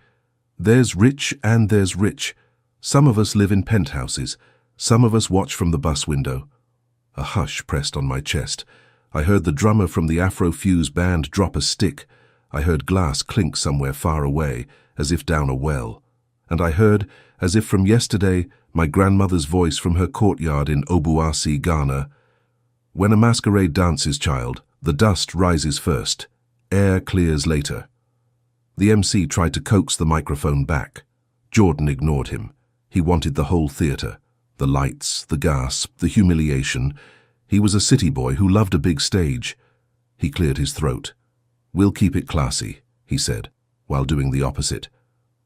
"There's rich and there's rich. Some of us live in penthouses. Some of us watch from the bus window." A hush pressed on my chest. I heard the drummer from the Afro-Fuse band drop a stick. I heard glass clink somewhere far away, as if down a well. And I heard, as if from yesterday, my grandmother's voice from her courtyard in Obuasi, Ghana. "When a masquerade dances, child, the dust rises first. Air clears later." The MC tried to coax the microphone back. Jordan ignored him. He wanted the whole theater. The lights, the gasp, the humiliation. He was a city boy who loved a big stage. He cleared his throat. "We'll keep it classy," he said, while doing the opposite.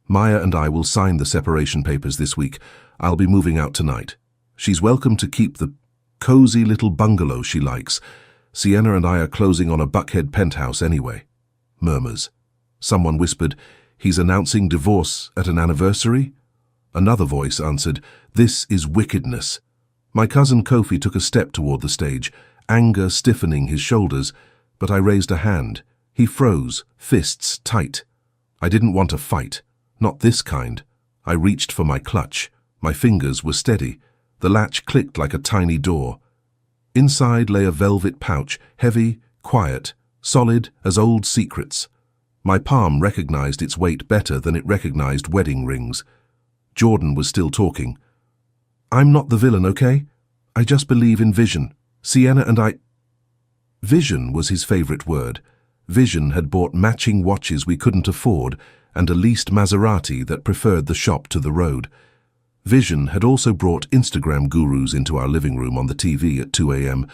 "Maya and I will sign the separation papers this week. I'll be moving out tonight. She's welcome to keep the cozy little bungalow she likes. Sienna and I are closing on a Buckhead penthouse anyway." Murmurs. Someone whispered, "He's announcing divorce at an anniversary?" Another voice answered, "This is wickedness." My cousin Kofi took a step toward the stage, anger stiffening his shoulders, but I raised a hand. He froze, fists tight. I didn't want to fight. Not this kind. I reached for my clutch. My fingers were steady. The latch clicked like a tiny door. Inside lay a velvet pouch, heavy, quiet, solid as old secrets. My palm recognized its weight better than it recognized wedding rings. Jordan was still talking. "I'm not the villain, okay? I just believe in vision. Sienna and I—" Vision was his favorite word. Vision had bought matching watches we couldn't afford and a leased Maserati that preferred the shop to the road. Vision had also brought Instagram gurus into our living room on the TV at 2 a.m.,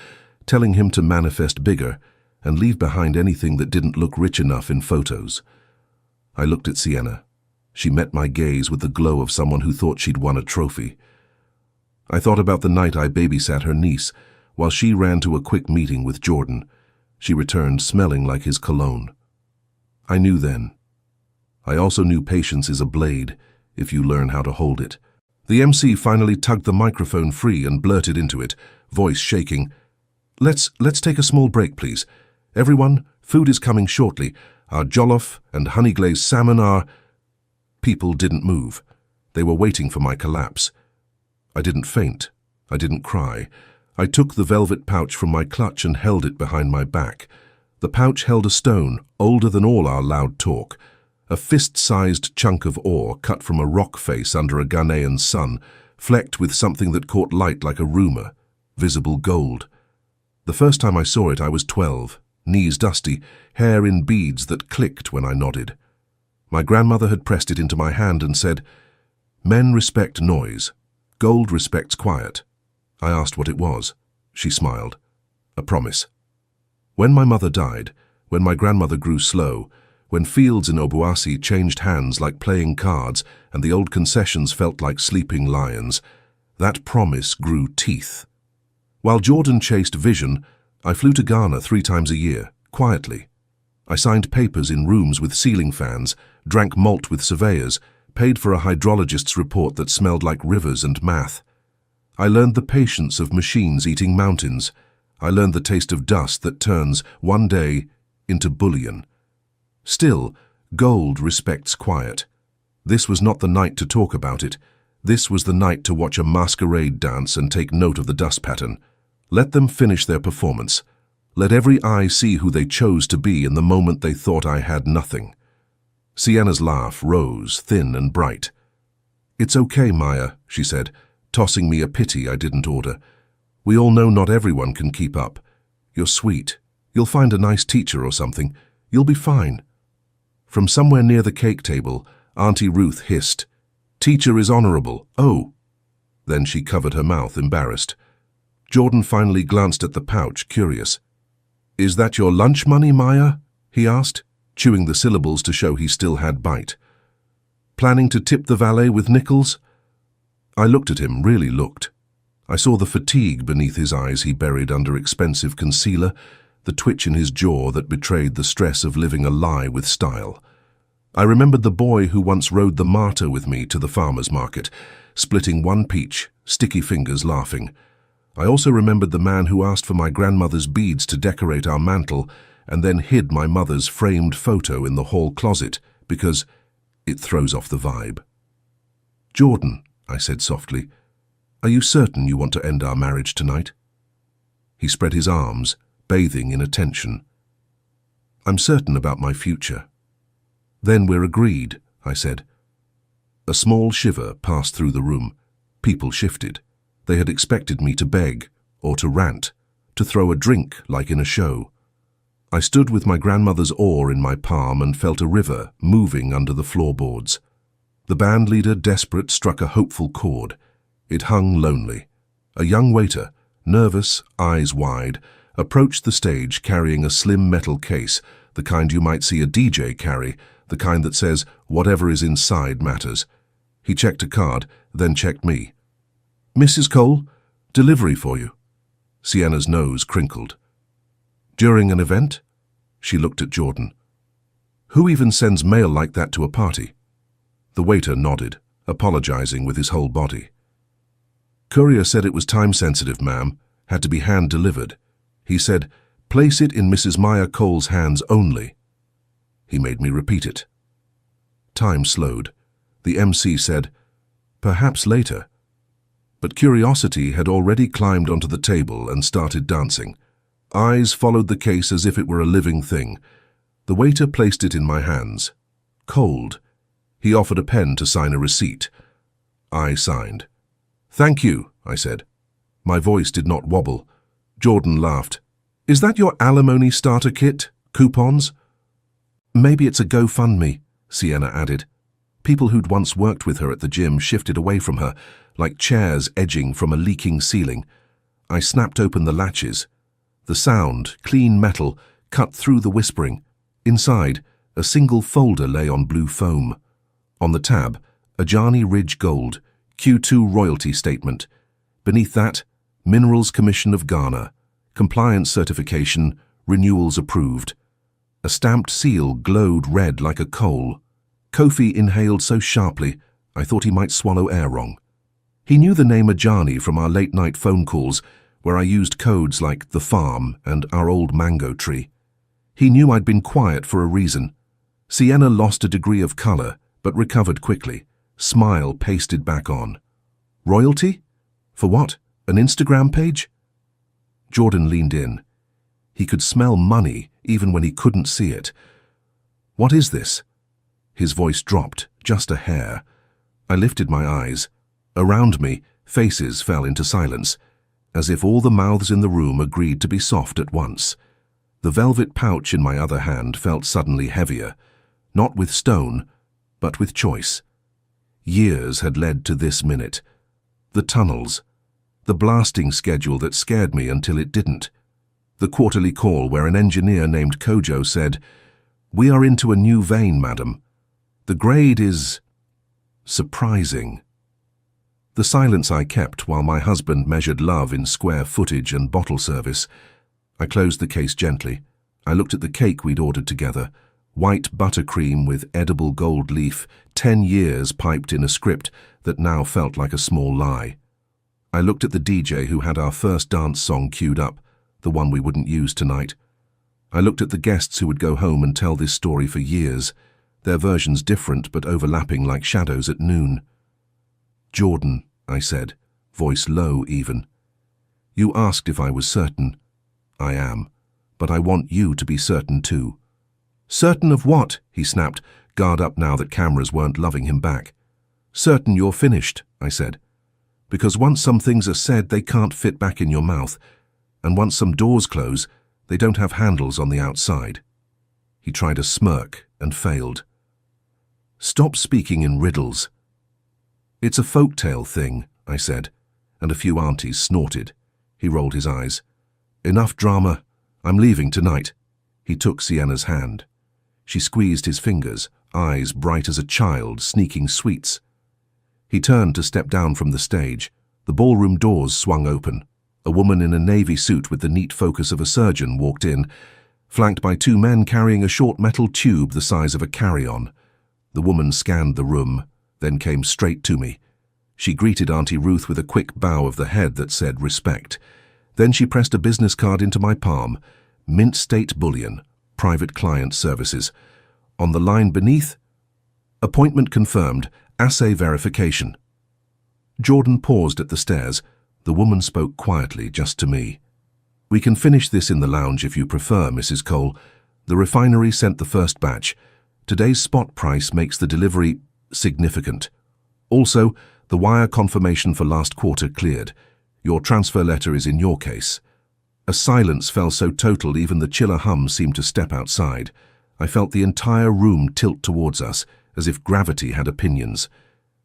telling him to manifest bigger and leave behind anything that didn't look rich enough in photos. I looked at Sienna. She met my gaze with the glow of someone who thought she'd won a trophy. I thought about the night I babysat her niece, while she ran to a quick meeting with Jordan. She returned smelling like his cologne. I knew then. I also knew patience is a blade, if you learn how to hold it. The MC finally tugged the microphone free and blurted into it, voice shaking. Let's take a small break, please. Everyone, food is coming shortly. Our jollof and honey-glazed salmon are... People didn't move. They were waiting for my collapse. I didn't faint. I didn't cry. I took the velvet pouch from my clutch and held it behind my back. The pouch held a stone, older than all our loud talk. A fist-sized chunk of ore cut from a rock face under a Ghanaian sun, flecked with something that caught light like a rumour, visible gold. The first time I saw it I was 12, knees dusty, hair in beads that clicked when I nodded. My grandmother had pressed it into my hand and said, "Men respect noise. Gold respects quiet." I asked what it was. She smiled. A promise. When my mother died, when my grandmother grew slow, when fields in Obuasi changed hands like playing cards and the old concessions felt like sleeping lions, that promise grew teeth. While Jordan chased vision, I flew to Ghana 3 times a year, quietly. I signed papers in rooms with ceiling fans, drank malt with surveyors, paid for a hydrologist's report that smelled like rivers and math. I learned the patience of machines eating mountains. I learned the taste of dust that turns, one day, into bullion. Still, gold respects quiet. This was not the night to talk about it. This was the night to watch a masquerade dance and take note of the dust pattern. Let them finish their performance. Let every eye see who they chose to be in the moment they thought I had nothing. Sienna's laugh rose, thin and bright. "It's okay, Maya," she said, tossing me a pity I didn't order. "We all know not everyone can keep up. You're sweet. You'll find a nice teacher or something. You'll be fine." From somewhere near the cake table, Auntie Ruth hissed, "Teacher is honorable. Oh." Then she covered her mouth, embarrassed. Jordan finally glanced at the pouch, curious. "Is that your lunch money, Maya?" he asked, chewing the syllables to show he still had bite. "Planning to tip the valet with nickels?" I looked at him, really looked. I saw the fatigue beneath his eyes he buried under expensive concealer, the twitch in his jaw that betrayed the stress of living a lie with style. I remembered the boy who once rode the martyr with me to the farmer's market, splitting one peach, sticky fingers laughing. I also remembered the man who asked for my grandmother's beads to decorate our mantel and then hid my mother's framed photo in the hall closet because it throws off the vibe. "Jordan," I said softly, "are you certain you want to end our marriage tonight?" He spread his arms, bathing in attention. "I'm certain about my future." "Then we're agreed," I said. A small shiver passed through the room. People shifted. They had expected me to beg, or to rant, to throw a drink like in a show. I stood with my grandmother's oar in my palm and felt a river moving under the floorboards. The band leader, desperate, struck a hopeful chord. It hung lonely. A young waiter, nervous, eyes wide, approached the stage carrying a slim metal case, the kind you might see a DJ carry, the kind that says, "Whatever is inside matters." He checked a card, then checked me. "Mrs. Cole, delivery for you." Sienna's nose crinkled. "During an event?" She looked at Jordan. "Who even sends mail like that to a party?" The waiter nodded, apologizing with his whole body. "Courier said it was time-sensitive, ma'am, had to be hand-delivered. He said, 'Place it in Mrs. Maya Cole's hands only.'" He made me repeat it. Time slowed. The MC said, "Perhaps later." But curiosity had already climbed onto the table and started dancing. Eyes followed the case as if it were a living thing. The waiter placed it in my hands. Cold. He offered a pen to sign a receipt. I signed. "Thank you," I said. My voice did not wobble. Jordan laughed. "Is that your alimony starter kit? Coupons?" "Maybe it's a GoFundMe," Sienna added. People who'd once worked with her at the gym shifted away from her, like chairs edging from a leaking ceiling. I snapped open the latches. The sound, clean metal, cut through the whispering. Inside, a single folder lay on blue foam. On the tab, Ajani Ridge Gold, Q2 royalty statement. Beneath that, Minerals Commission of Ghana, compliance certification, renewals approved. A stamped seal glowed red like a coal. Kofi inhaled so sharply, I thought he might swallow air wrong. He knew the name Ajani from our late-night phone calls, where I used codes like the farm and our old mango tree. He knew I'd been quiet for a reason. Sienna lost a degree of color, but recovered quickly, smile pasted back on. Royalty? For what? An Instagram page? Jordan leaned in. He could smell money even when he couldn't see it. What is this? His voice dropped, just a hair. I lifted my eyes. Around me, faces fell into silence, as if all the mouths in the room agreed to be soft at once. The velvet pouch in my other hand felt suddenly heavier, not with stone, but with choice. Years had led to this minute. The tunnels, the blasting schedule that scared me until it didn't. The quarterly call where an engineer named Kojo said, "We are into a new vein, madam. The grade is surprising." The silence I kept while my husband measured love in square footage and bottle service. I closed the case gently. I looked at the cake we'd ordered together, white buttercream with edible gold leaf, 10 years piped in a script that now felt like a small lie. I looked at the DJ who had our first dance song queued up, the one we wouldn't use tonight. I looked at the guests who would go home and tell this story for years, their versions different but overlapping like shadows at noon. "Jordan," I said, voice low even. "You asked if I was certain. I am, but I want you to be certain too." "Certain of what?" he snapped, guard up now that cameras weren't loving him back. "Certain you're finished," I said. "Because once some things are said, they can't fit back in your mouth, and once some doors close, they don't have handles on the outside." He tried a smirk and failed. "Stop speaking in riddles." "It's a folktale thing," I said, and a few aunties snorted. He rolled his eyes. "Enough drama. I'm leaving tonight." He took Sienna's hand. She squeezed his fingers, eyes bright as a child sneaking sweets. He turned to step down from the stage. The ballroom doors swung open. A woman in a navy suit with the neat focus of a surgeon walked in, flanked by 2 men carrying a short metal tube the size of a carry-on. The woman scanned the room, then came straight to me. She greeted Auntie Ruth with a quick bow of the head that said respect. Then she pressed a business card into my palm. Mint State Bullion, Private Client Services. On the line beneath, appointment confirmed, assay verification. Jordan paused at the stairs. The woman spoke quietly, just to me. "We can finish this in the lounge if you prefer, Mrs. Cole. The refinery sent the first batch. Today's spot price makes the delivery significant. Also, the wire confirmation for last quarter cleared. Your transfer letter is in your case." A silence fell so total even the chiller hum seemed to step outside. I felt the entire room tilt towards us, as if gravity had opinions.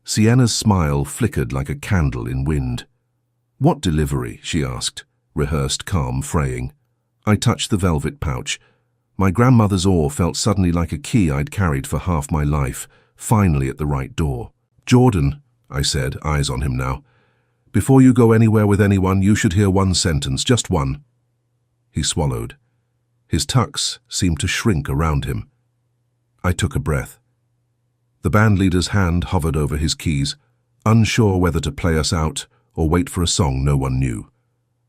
Sienna's smile flickered like a candle in wind. "What delivery?" she asked, rehearsed calm fraying. I touched the velvet pouch. My grandmother's oar felt suddenly like a key I'd carried for half my life, finally at the right door. "Jordan," I said, eyes on him now, "before you go anywhere with anyone, you should hear one sentence, just one." He swallowed. His tux seemed to shrink around him. I took a breath. The bandleader's hand hovered over his keys, unsure whether to play us out or wait for a song no one knew.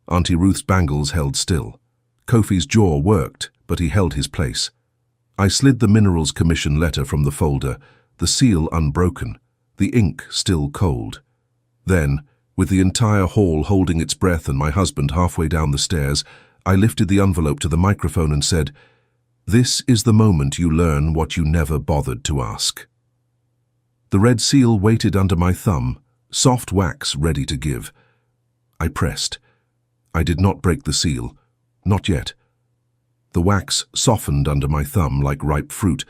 Auntie Ruth's bangles held still. Kofi's jaw worked, but he held his place. I slid the minerals commission letter from the folder, the seal unbroken, the ink still cold. Then, with the entire hall holding its breath and my husband halfway down the stairs, I lifted the envelope to the microphone and said, "This is the moment you learn what you never bothered to ask." The red seal waited under my thumb, soft wax ready to give. I pressed. I did not break the seal. Not yet. The wax softened under my thumb like ripe fruit,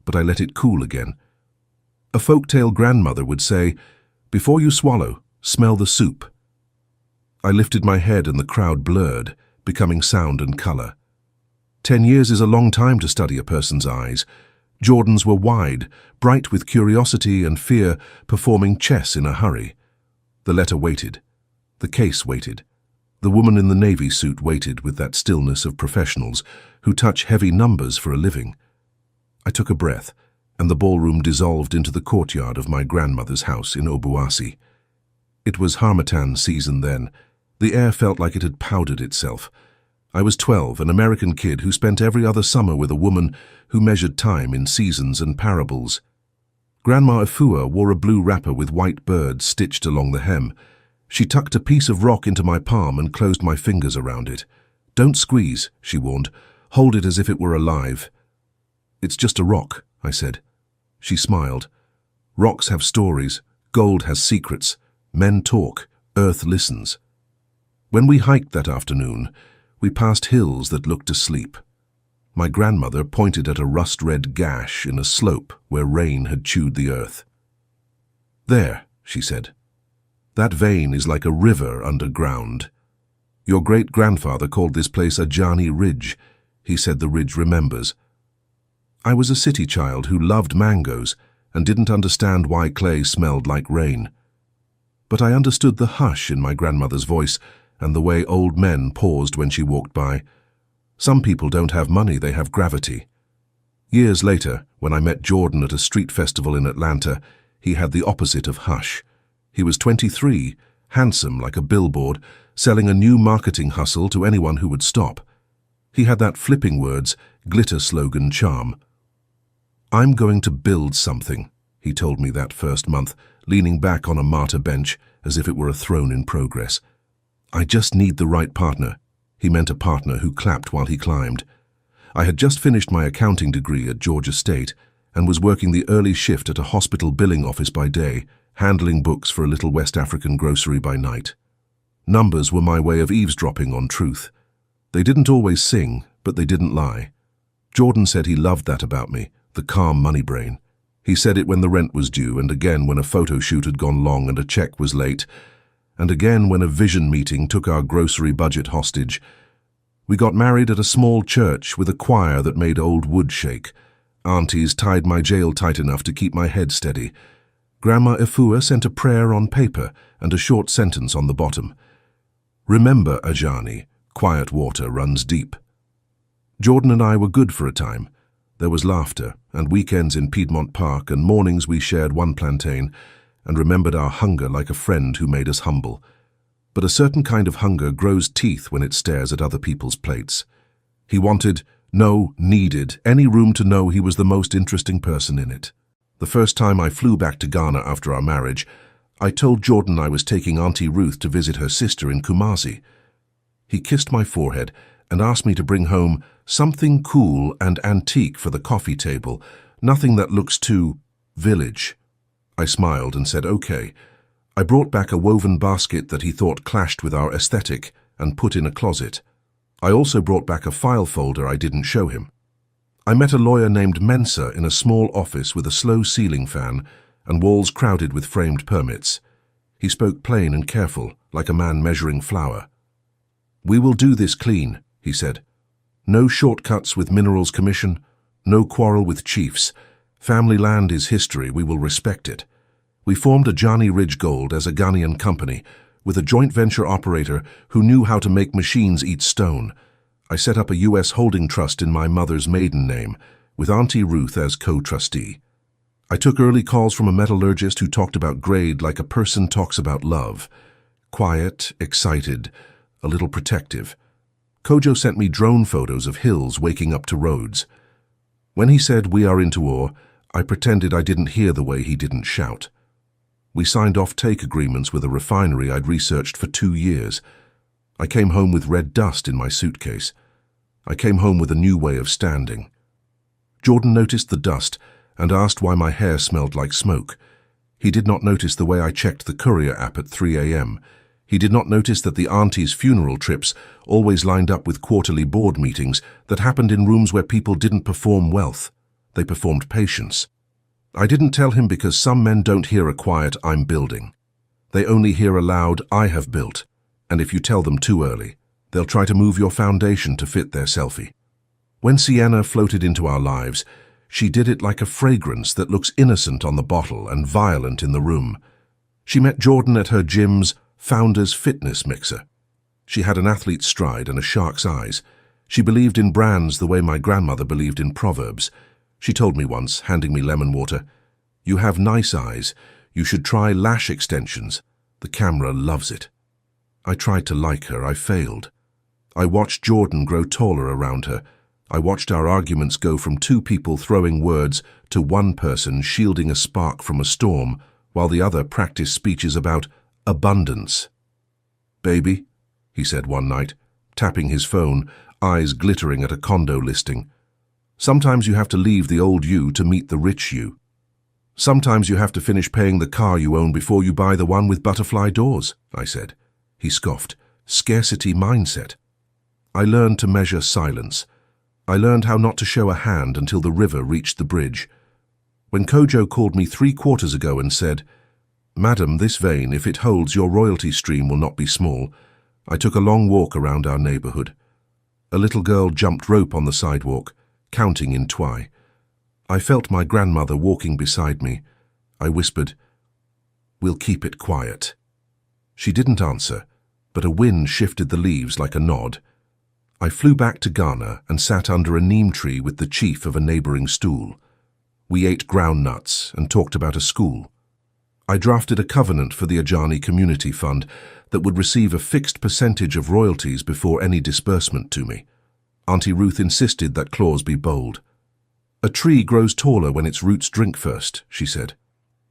but I let it cool again. A folktale grandmother would say, "Before you swallow, smell the soup." I lifted my head and the crowd blurred, becoming sound and color. 10 years is a long time to study a person's eyes. Jordan's were wide, bright with curiosity and fear, performing chess in a hurry. The letter waited. The case waited. The woman in the navy suit waited with that stillness of professionals who touch heavy numbers for a living. I took a breath, and the ballroom dissolved into the courtyard of my grandmother's house in Obuasi. It was harmattan season then. The air felt like it had powdered itself. I was 12, an American kid who spent every other summer with a woman who measured time in seasons and parables. Grandma Afua wore a blue wrapper with white birds stitched along the hem. She tucked a piece of rock into my palm and closed my fingers around it. "Don't squeeze," she warned. "Hold it as if it were alive." "It's just a rock," I said. She smiled. "Rocks have stories. Gold has secrets. Men talk. Earth listens." When we hiked that afternoon, we passed hills that looked asleep. My grandmother pointed at a rust-red gash in a slope where rain had chewed the earth. "There," she said. "That vein is like a river underground. Your great-grandfather called this place a Johnny Ridge. He said the ridge remembers." I was a city child who loved mangoes and didn't understand why clay smelled like rain. But I understood the hush in my grandmother's voice and the way old men paused when she walked by. Some people don't have money, they have gravity. Years later, when I met Jordan at a street festival in Atlanta, he had the opposite of hush. He was 23, handsome like a billboard, selling a new marketing hustle to anyone who would stop. He had that flipping words, glitter slogan charm. "I'm going to build something," he told me that first month, leaning back on a martyr bench as if it were a throne in progress. "I just need the right partner." He meant a partner who clapped while he climbed. I had just finished my accounting degree at Georgia State and was working the early shift at a hospital billing office by day, handling books for a little West African grocery by night. Numbers were my way of eavesdropping on truth. They didn't always sing, but they didn't lie. Jordan said he loved that about me, the calm money brain. He said it when the rent was due, and again when a photo shoot had gone long and a check was late, and again when a vision meeting took our grocery budget hostage. We got married at a small church with a choir that made old wood shake. Aunties tied my jail tight enough to keep my head steady. Grandma Afua sent a prayer on paper and a short sentence on the bottom. "Remember, Ajani, quiet water runs deep." Jordan and I were good for a time. There was laughter, and weekends in Piedmont Park, and mornings we shared one plantain, and remembered our hunger like a friend who made us humble. But a certain kind of hunger grows teeth when it stares at other people's plates. He wanted, no, needed, any room to know he was the most interesting person in it. The first time I flew back to Ghana after our marriage, I told Jordan I was taking Auntie Ruth to visit her sister in Kumasi. He kissed my forehead and asked me to bring home something cool and antique for the coffee table, nothing that looks too village. I smiled and said, "Okay." I brought back a woven basket that he thought clashed with our aesthetic and put in a closet. I also brought back a file folder I didn't show him. I met a lawyer named Mensa in a small office with a slow ceiling fan and walls crowded with framed permits. He spoke plain and careful, like a man measuring flour. "We will do this clean," he said. "No shortcuts with Minerals Commission, no quarrel with chiefs. Family land is history, we will respect it." We formed a Johnny Ridge Gold as a Ghanaian company, with a joint venture operator who knew how to make machines eat stone. I set up a U.S. holding trust in my mother's maiden name, with Auntie Ruth as co-trustee. I took early calls from a metallurgist who talked about grade like a person talks about love. Quiet, excited, a little protective. Kojo sent me drone photos of hills waking up to roads. When he said, "We are into ore," I pretended I didn't hear the way he didn't shout. We signed off-take agreements with a refinery I'd researched for 2 years. I came home with red dust in my suitcase. I came home with a new way of standing. Jordan noticed the dust and asked why my hair smelled like smoke. He did not notice the way I checked the courier app at 3 a.m. He did not notice that the auntie's funeral trips always lined up with quarterly board meetings that happened in rooms where people didn't perform wealth. They performed patience. I didn't tell him because some men don't hear a quiet "I'm building." They only hear a loud "I have built," and if you tell them too early, they'll try to move your foundation to fit their selfie. When Sienna floated into our lives, she did it like a fragrance that looks innocent on the bottle and violent in the room. She met Jordan at her gym's Founders Fitness mixer. She had an athlete's stride and a shark's eyes. She believed in brands the way my grandmother believed in proverbs. She told me once, handing me lemon water, "You have nice eyes. You should try lash extensions." The camera loves it. I tried to like her, I failed. I watched Jordan grow taller around her. I watched our arguments go from two people throwing words to one person shielding a spark from a storm, while the other practiced speeches about abundance. "Baby," he said one night, tapping his phone, eyes glittering at a condo listing. "Sometimes you have to leave the old you to meet the rich you. Sometimes you have to finish paying the car you own before you buy the one with butterfly doors," I said. He scoffed. "Scarcity mindset." I learned to measure silence. I learned how not to show a hand until the river reached the bridge. When Kojo called me 3 quarters ago and said, "Madam, this vein, if it holds, your royalty stream will not be small," I took a long walk around our neighborhood. A little girl jumped rope on the sidewalk, counting in twi. I felt my grandmother walking beside me. I whispered, "We'll keep it quiet." She didn't answer, but a wind shifted the leaves like a nod. I flew back to Ghana and sat under a neem tree with the chief of a neighboring stool. We ate ground nuts and talked about a school. I drafted a covenant for the Ajani Community Fund that would receive a fixed percentage of royalties before any disbursement to me. Auntie Ruth insisted that clause be bold. "A tree grows taller when its roots drink first," she said.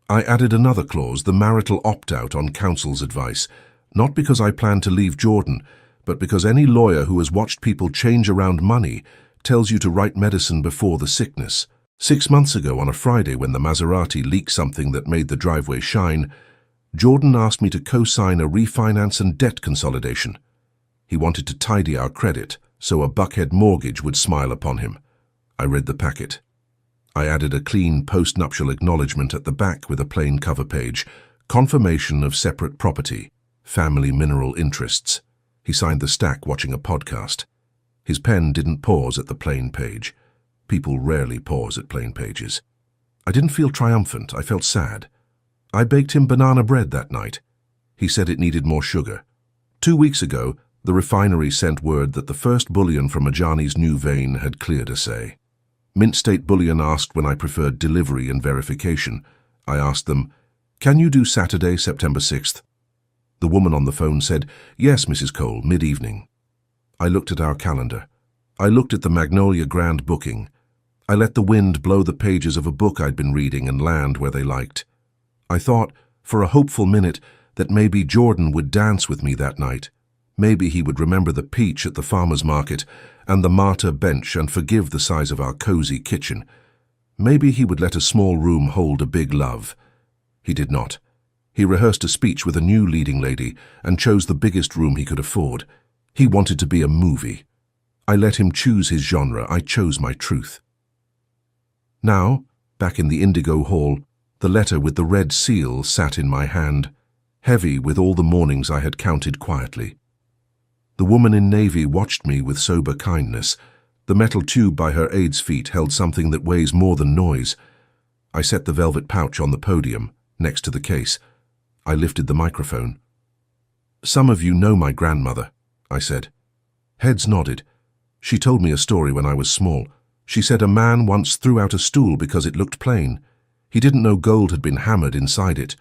I added another clause, the marital opt-out on counsel's advice, not because I planned to leave Jordan, but because any lawyer who has watched people change around money tells you to write medicine before the sickness. 6 months ago on a Friday when the Maserati leaked something that made the driveway shine, Jordan asked me to co-sign a refinance and debt consolidation. He wanted to tidy our credit so a Buckhead mortgage would smile upon him. I read the packet. I added a clean post-nuptial acknowledgement at the back with a plain cover page, confirmation of separate property, family mineral interests. He signed the stack watching a podcast. His pen didn't pause at the plain page. People rarely pause at plain pages. I didn't feel triumphant, I felt sad. I baked him banana bread that night. He said it needed more sugar. 2 weeks ago, the refinery sent word that the first bullion from Ajani's new vein had cleared assay. Mint State Bullion asked when I preferred delivery and verification. I asked them, "Can you do Saturday, September 6th? The woman on the phone said, "Yes, Mrs. Cole, mid-evening." I looked at our calendar. I looked at the Magnolia Grand booking. I let the wind blow the pages of a book I'd been reading and land where they liked. I thought, for a hopeful minute, that maybe Jordan would dance with me that night. Maybe he would remember the peach at the farmer's market and the martyr bench and forgive the size of our cozy kitchen. Maybe he would let a small room hold a big love. He did not. He rehearsed a speech with a new leading lady and chose the biggest room he could afford. He wanted to be a movie. I let him choose his genre. I chose my truth. Now, back in the Indigo Hall, the letter with the red seal sat in my hand, heavy with all the mornings I had counted quietly. The woman in navy watched me with sober kindness. The metal tube by her aide's feet held something that weighs more than noise. I set the velvet pouch on the podium, next to the case. I lifted the microphone. "Some of you know my grandmother," I said. Heads nodded. She told me a story when I was small. She said a man once threw out a stool because it looked plain. He didn't know gold had been hammered inside it.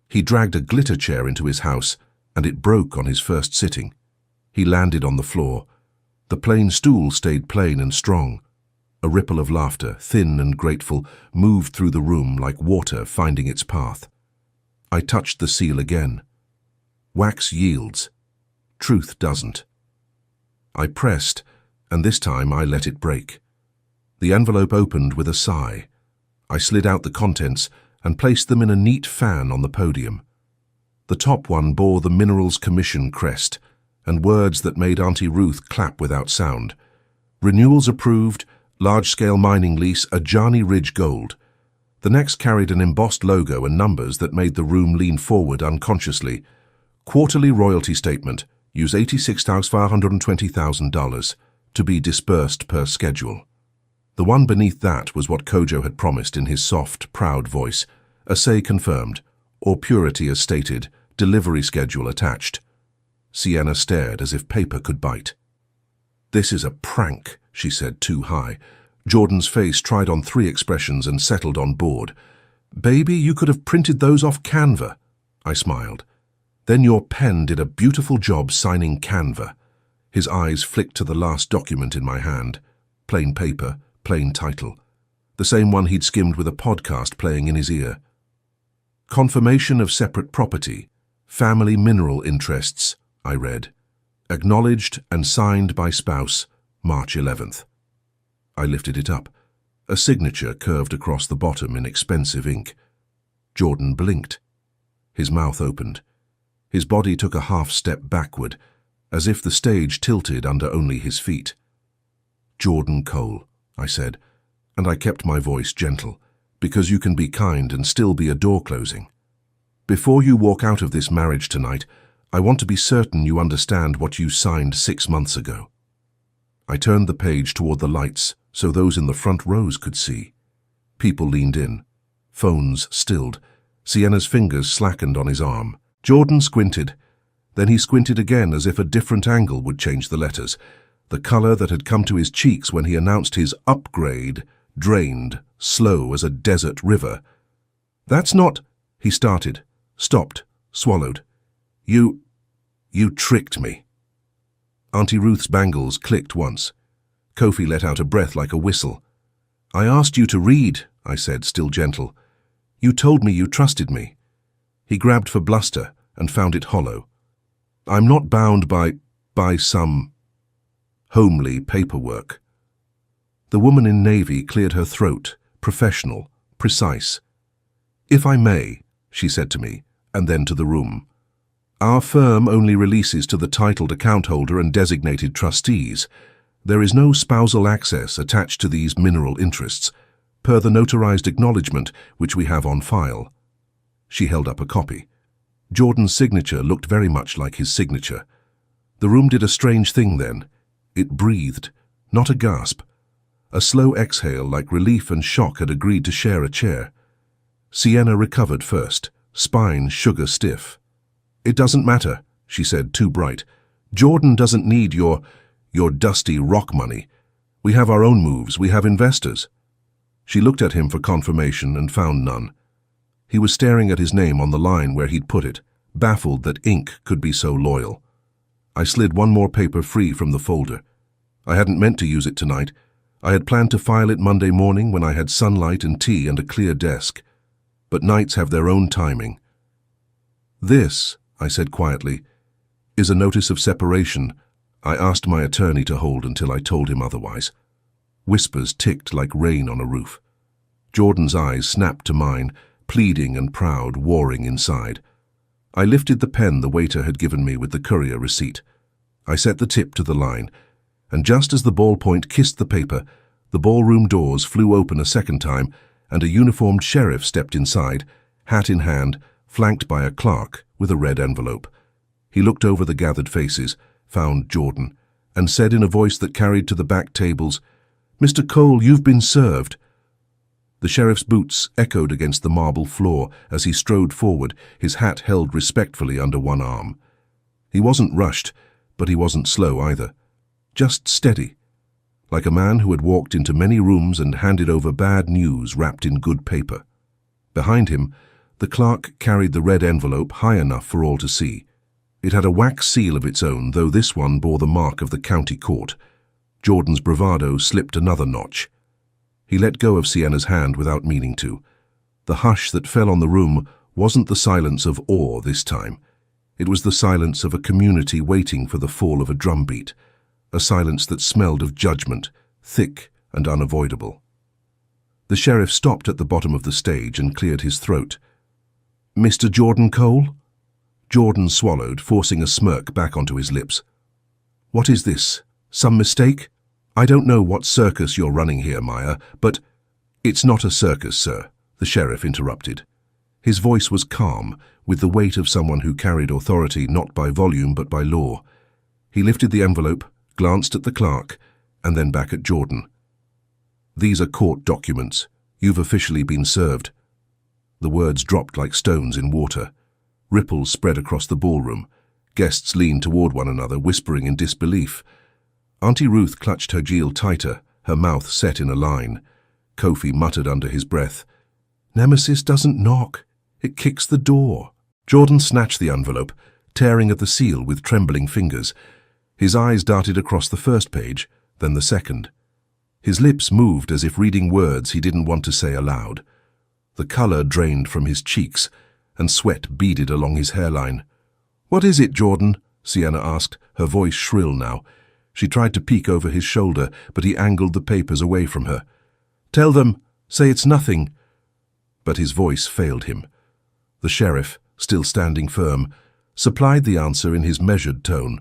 He dragged a glitter chair into his house, and it broke on his first sitting. He landed on the floor. The plain stool stayed plain and strong. A ripple of laughter, thin and grateful, moved through the room like water finding its path. I touched the seal again. Wax yields. Truth doesn't. I pressed, and this time I let it break. The envelope opened with a sigh. I slid out the contents and placed them in a neat fan on the podium. The top one bore the Minerals Commission crest and words that made Auntie Ruth clap without sound. Renewals approved, large-scale mining lease, Ajani Ridge Gold. The next carried an embossed logo and numbers that made the room lean forward unconsciously. Quarterly royalty statement, use $86,520,000, to be disbursed per schedule. The one beneath that was what Kojo had promised in his soft, proud voice. Assay confirmed, or purity as stated, delivery schedule attached. Sienna stared as if paper could bite. "This is a prank," she said too high. Jordan's face tried on 3 expressions and settled on board. "Baby, you could have printed those off Canva." I smiled. Then your pen did a beautiful job signing Canva. His eyes flicked to the last document in my hand. Plain paper, plain title. The same one he'd skimmed with a podcast playing in his ear. Confirmation of separate property. Family mineral interests, I read. Acknowledged and signed by spouse, March 11th. I lifted it up. A signature curved across the bottom in expensive ink. Jordan blinked. His mouth opened. His body took a half-step backward, as if the stage tilted under only his feet. Jordan Cole, I said, and I kept my voice gentle, because you can be kind and still be a door closing. Before you walk out of this marriage tonight, I want to be certain you understand what you signed 6 months ago. I turned the page toward the lights so those in the front rows could see. People leaned in. Phones stilled. Sienna's fingers slackened on his arm. Jordan squinted. Then he squinted again as if a different angle would change the letters. The color that had come to his cheeks when he announced his upgrade drained, slow as a desert river. "That's not—" he started, stopped, swallowed. You tricked me." Auntie Ruth's bangles clicked once. Kofi let out a breath like a whistle. "I asked you to read," I said, still gentle. "You told me you trusted me." He grabbed for bluster and found it hollow. "I'm not bound by some homely paperwork." The woman in navy cleared her throat, professional, precise. "If I may," she said to me, and then to the room. "Our firm only releases to the titled account holder and designated trustees. There is no spousal access attached to these mineral interests, per the notarized acknowledgement which we have on file." She held up a copy. Jordan's signature looked very much like his signature. The room did a strange thing then. It breathed, not a gasp. A slow exhale like relief and shock had agreed to share a chair. Sienna recovered first, spine sugar stiff. "It doesn't matter," she said, too bright. "Jordan doesn't need your dusty rock money. We have our own moves, we have investors." She looked at him for confirmation and found none. He was staring at his name on the line where he'd put it, baffled that ink could be so loyal. I slid one more paper free from the folder. I hadn't meant to use it tonight. I had planned to file it Monday morning when I had sunlight and tea and a clear desk. But nights have their own timing. "This," I said quietly, "is a notice of separation I asked my attorney to hold until I told him otherwise." Whispers ticked like rain on a roof. Jordan's eyes snapped to mine, pleading and proud, warring inside. I lifted the pen the waiter had given me with the courier receipt. I set the tip to the line, and just as the ballpoint kissed the paper, the ballroom doors flew open a second time, and a uniformed sheriff stepped inside, hat in hand, flanked by a clerk with a red envelope. He looked over the gathered faces, found Jordan, and said in a voice that carried to the back tables, "Mr. Cole, you've been served." The sheriff's boots echoed against the marble floor as he strode forward, his hat held respectfully under one arm. He wasn't rushed, but he wasn't slow either. Just steady, like a man who had walked into many rooms and handed over bad news wrapped in good paper. Behind him, the clerk carried the red envelope high enough for all to see. It had a wax seal of its own, though this one bore the mark of the county court. Jordan's bravado slipped another notch. He let go of Sienna's hand without meaning to. The hush that fell on the room wasn't the silence of awe this time. It was the silence of a community waiting for the fall of a drumbeat, a silence that smelled of judgment, thick and unavoidable. The sheriff stopped at the bottom of the stage and cleared his throat. "Mr. Jordan Cole?" Jordan swallowed, forcing a smirk back onto his lips. "What is this? Some mistake? I don't know what circus you're running here, Maya, but—" "It's not a circus, sir," the sheriff interrupted. His voice was calm, with the weight of someone who carried authority not by volume but by law. He lifted the envelope, glanced at the clerk, and then back at Jordan. "These are court documents. You've officially been served." The words dropped like stones in water. Ripples spread across the ballroom. Guests leaned toward one another, whispering in disbelief. Auntie Ruth clutched her Jill tighter, her mouth set in a line. Kofi muttered under his breath, "Nemesis doesn't knock. It kicks the door." Jordan snatched the envelope, tearing at the seal with trembling fingers. His eyes darted across the first page, then the second. His lips moved as if reading words he didn't want to say aloud. The color drained from his cheeks, and sweat beaded along his hairline. "What is it, Jordan?" Sienna asked, her voice shrill now. She tried to peek over his shoulder, but he angled the papers away from her. "Tell them, say it's nothing." But his voice failed him. The sheriff, still standing firm, supplied the answer in his measured tone.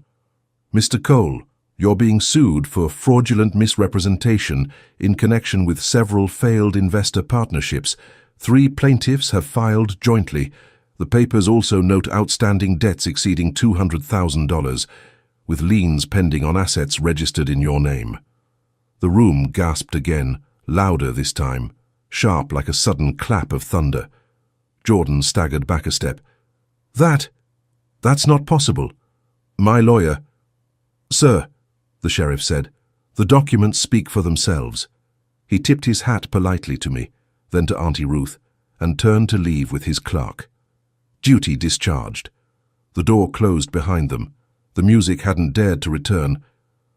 "Mr. Cole, you're being sued for fraudulent misrepresentation in connection with several failed investor partnerships. 3 plaintiffs have filed jointly. The papers also note outstanding debts exceeding $200,000, with liens pending on assets registered in your name." The room gasped again, louder this time, sharp like a sudden clap of thunder. Jordan staggered back a step. That's not possible. My lawyer—" "Sir," the sheriff said, "the documents speak for themselves." He tipped his hat politely to me, then to Auntie Ruth, and turned to leave with his clerk. Duty discharged. The door closed behind them. The music hadn't dared to return.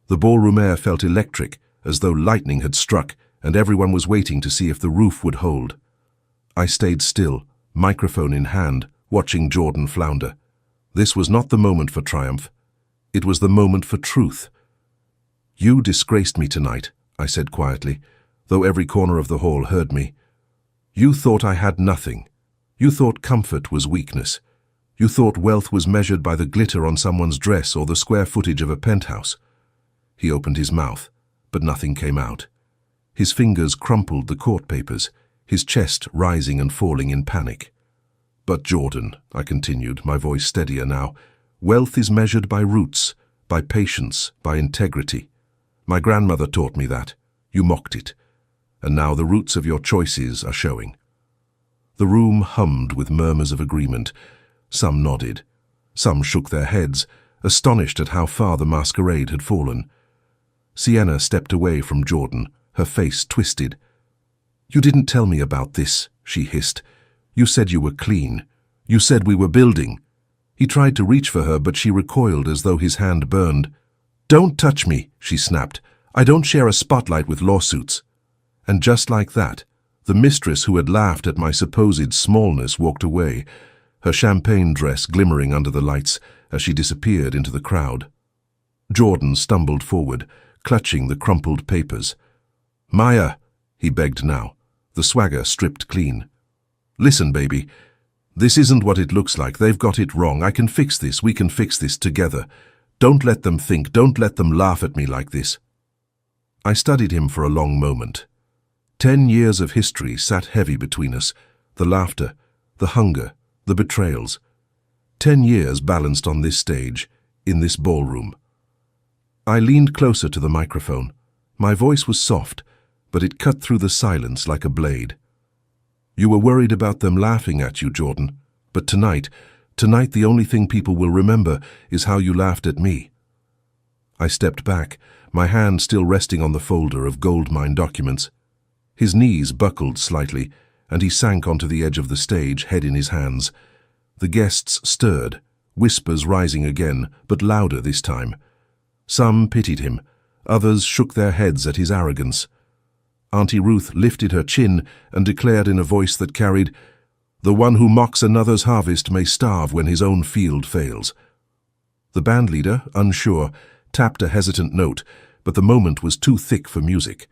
The ballroom air felt electric, as though lightning had struck, and everyone was waiting to see if the roof would hold. I stayed still, microphone in hand, watching Jordan flounder. This was not the moment for triumph. It was the moment for truth. "You disgraced me tonight," I said quietly, though every corner of the hall heard me. "You thought I had nothing. You thought comfort was weakness. You thought wealth was measured by the glitter on someone's dress or the square footage of a penthouse." He opened his mouth, but nothing came out. His fingers crumpled the court papers, his chest rising and falling in panic. "But Jordan," I continued, my voice steadier now, "wealth is measured by roots, by patience, by integrity. My grandmother taught me that. You mocked it. And now the roots of your choices are showing." The room hummed with murmurs of agreement. Some nodded. Some shook their heads, astonished at how far the masquerade had fallen. Sienna stepped away from Jordan, her face twisted. "You didn't tell me about this," she hissed. "You said you were clean. You said we were building." He tried to reach for her, but she recoiled as though his hand burned. "Don't touch me," she snapped. "I don't share a spotlight with lawsuits." And just like that, the mistress who had laughed at my supposed smallness walked away, her champagne dress glimmering under the lights as she disappeared into the crowd. Jordan stumbled forward, clutching the crumpled papers. "Maya," he begged now, the swagger stripped clean. "Listen, baby. This isn't what it looks like. They've got it wrong. I can fix this. We can fix this together. Don't let them think. Don't let them laugh at me like this." I studied him for a long moment. 10 years of history sat heavy between us, the laughter, the hunger, the betrayals. 10 years balanced on this stage, in this ballroom. I leaned closer to the microphone. My voice was soft, but it cut through the silence like a blade. "You were worried about them laughing at you, Jordan. But tonight the only thing people will remember is how you laughed at me." I stepped back, my hand still resting on the folder of goldmine documents. His knees buckled slightly, and he sank onto the edge of the stage, head in his hands. The guests stirred, whispers rising again, but louder this time. Some pitied him, others shook their heads at his arrogance. Auntie Ruth lifted her chin and declared in a voice that carried, "The one who mocks another's harvest may starve when his own field fails." The bandleader, unsure, tapped a hesitant note, but the moment was too thick for music.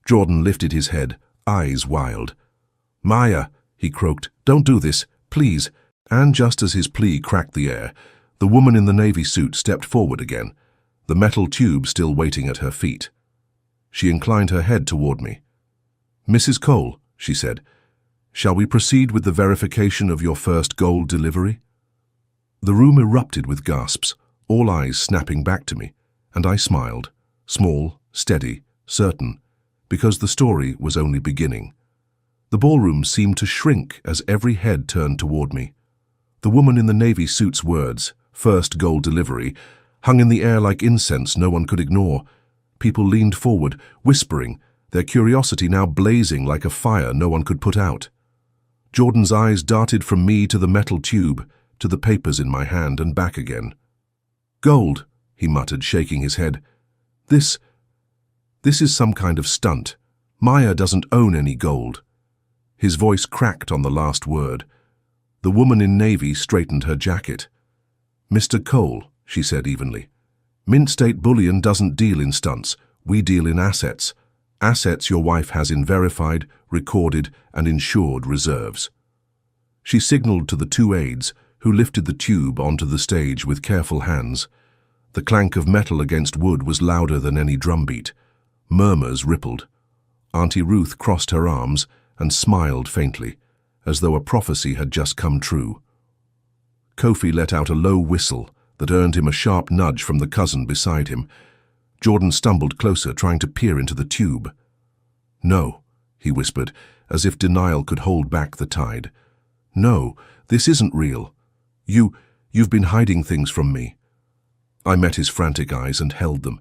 Jordan lifted his head, eyes wild. "Maya," he croaked, "don't do this, please." And just as his plea cracked the air, the woman in the navy suit stepped forward again, the metal tube still waiting at her feet. She inclined her head toward me. "Mrs. Cole," she said, "shall we proceed with the verification of your first gold delivery?" The room erupted with gasps, all eyes snapping back to me, and I smiled, small, steady, certain, because the story was only beginning. The ballroom seemed to shrink as every head turned toward me. The woman in the navy suit's words, "first gold delivery," hung in the air like incense no one could ignore. People leaned forward, whispering, their curiosity now blazing like a fire no one could put out. Jordan's eyes darted from me to the metal tube, to the papers in my hand and back again. "Gold," he muttered, shaking his head. This is some kind of stunt. Maya doesn't own any gold." His voice cracked on the last word. The woman in navy straightened her jacket. "Mr. Cole," she said evenly, "Mint State Bullion doesn't deal in stunts. We deal in assets. Assets your wife has in verified, recorded, and insured reserves." She signaled to the two aides, who lifted the tube onto the stage with careful hands. The clank of metal against wood was louder than any drumbeat. Murmurs rippled. Auntie Ruth crossed her arms and smiled faintly, as though a prophecy had just come true. Kofi let out a low whistle that earned him a sharp nudge from the cousin beside him. Jordan stumbled closer, trying to peer into the tube. "No," he whispered, as if denial could hold back the tide. "No, this isn't real. You've been hiding things from me." I met his frantic eyes and held them.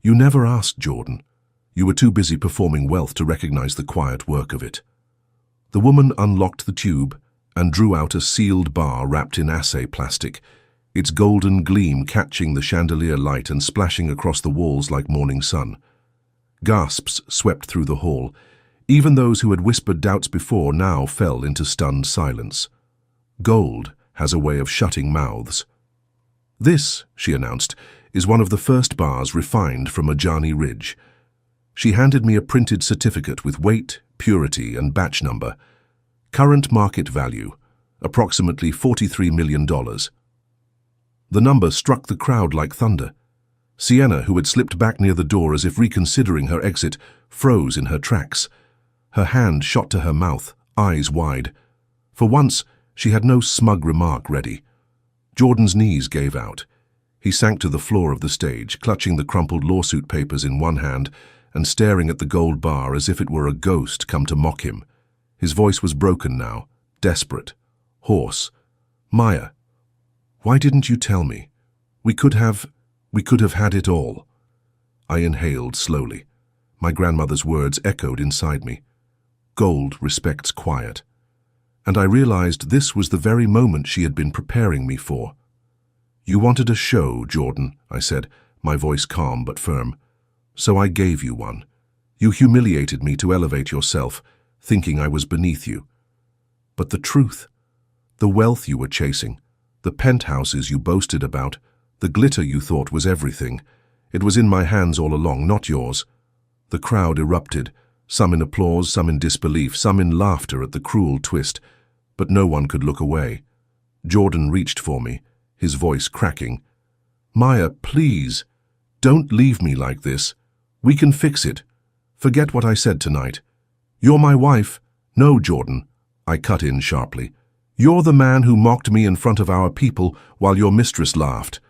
"You never asked, Jordan. You were too busy performing wealth to recognize the quiet work of it." The woman unlocked the tube and drew out a sealed bar wrapped in assay plastic, its golden gleam catching the chandelier light and splashing across the walls like morning sun. Gasps swept through the hall. Even those who had whispered doubts before now fell into stunned silence. Gold has a way of shutting mouths. "This," she announced, "is one of the first bars refined from Ajani Ridge." She handed me a printed certificate with weight, purity, and batch number. Current market value, approximately $43 million. The number struck the crowd like thunder. Sienna, who had slipped back near the door as if reconsidering her exit, froze in her tracks. Her hand shot to her mouth, eyes wide. For once, she had no smug remark ready. Jordan's knees gave out. He sank to the floor of the stage, clutching the crumpled lawsuit papers in one hand and staring at the gold bar as if it were a ghost come to mock him. His voice was broken now, desperate, hoarse. "Maya, why didn't you tell me? We could have had it all." I inhaled slowly. My grandmother's words echoed inside me. Gold respects quiet. And I realized this was the very moment she had been preparing me for. "You wanted a show, Jordan," I said, my voice calm but firm. "So I gave you one. You humiliated me to elevate yourself, thinking I was beneath you. But the truth, the wealth you were chasing, the penthouses you boasted about, the glitter you thought was everything, it was in my hands all along, not yours." The crowd erupted, some in applause, some in disbelief, some in laughter at the cruel twist, but no one could look away. Jordan reached for me, his voice cracking. "Maya, please, don't leave me like this. We can fix it. Forget what I said tonight. You're my wife." "No, Jordan," I cut in sharply. "You're the man who mocked me in front of our people while your mistress laughed.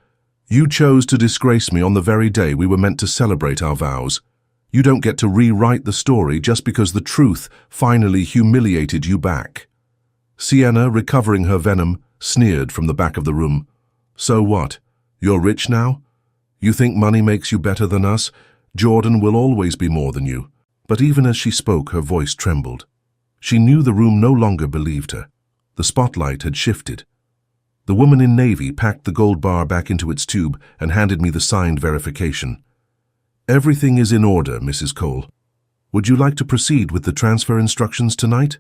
You chose to disgrace me on the very day we were meant to celebrate our vows. You don't get to rewrite the story just because the truth finally humiliated you back." Sienna, recovering her venom, sneered from the back of the room. "So what? You're rich now? You think money makes you better than us? Jordan will always be more than you." But even as she spoke, her voice trembled. She knew the room no longer believed her. The spotlight had shifted. The woman in navy packed the gold bar back into its tube and handed me the signed verification. "Everything is in order, Mrs. Cole. Would you like to proceed with the transfer instructions tonight?"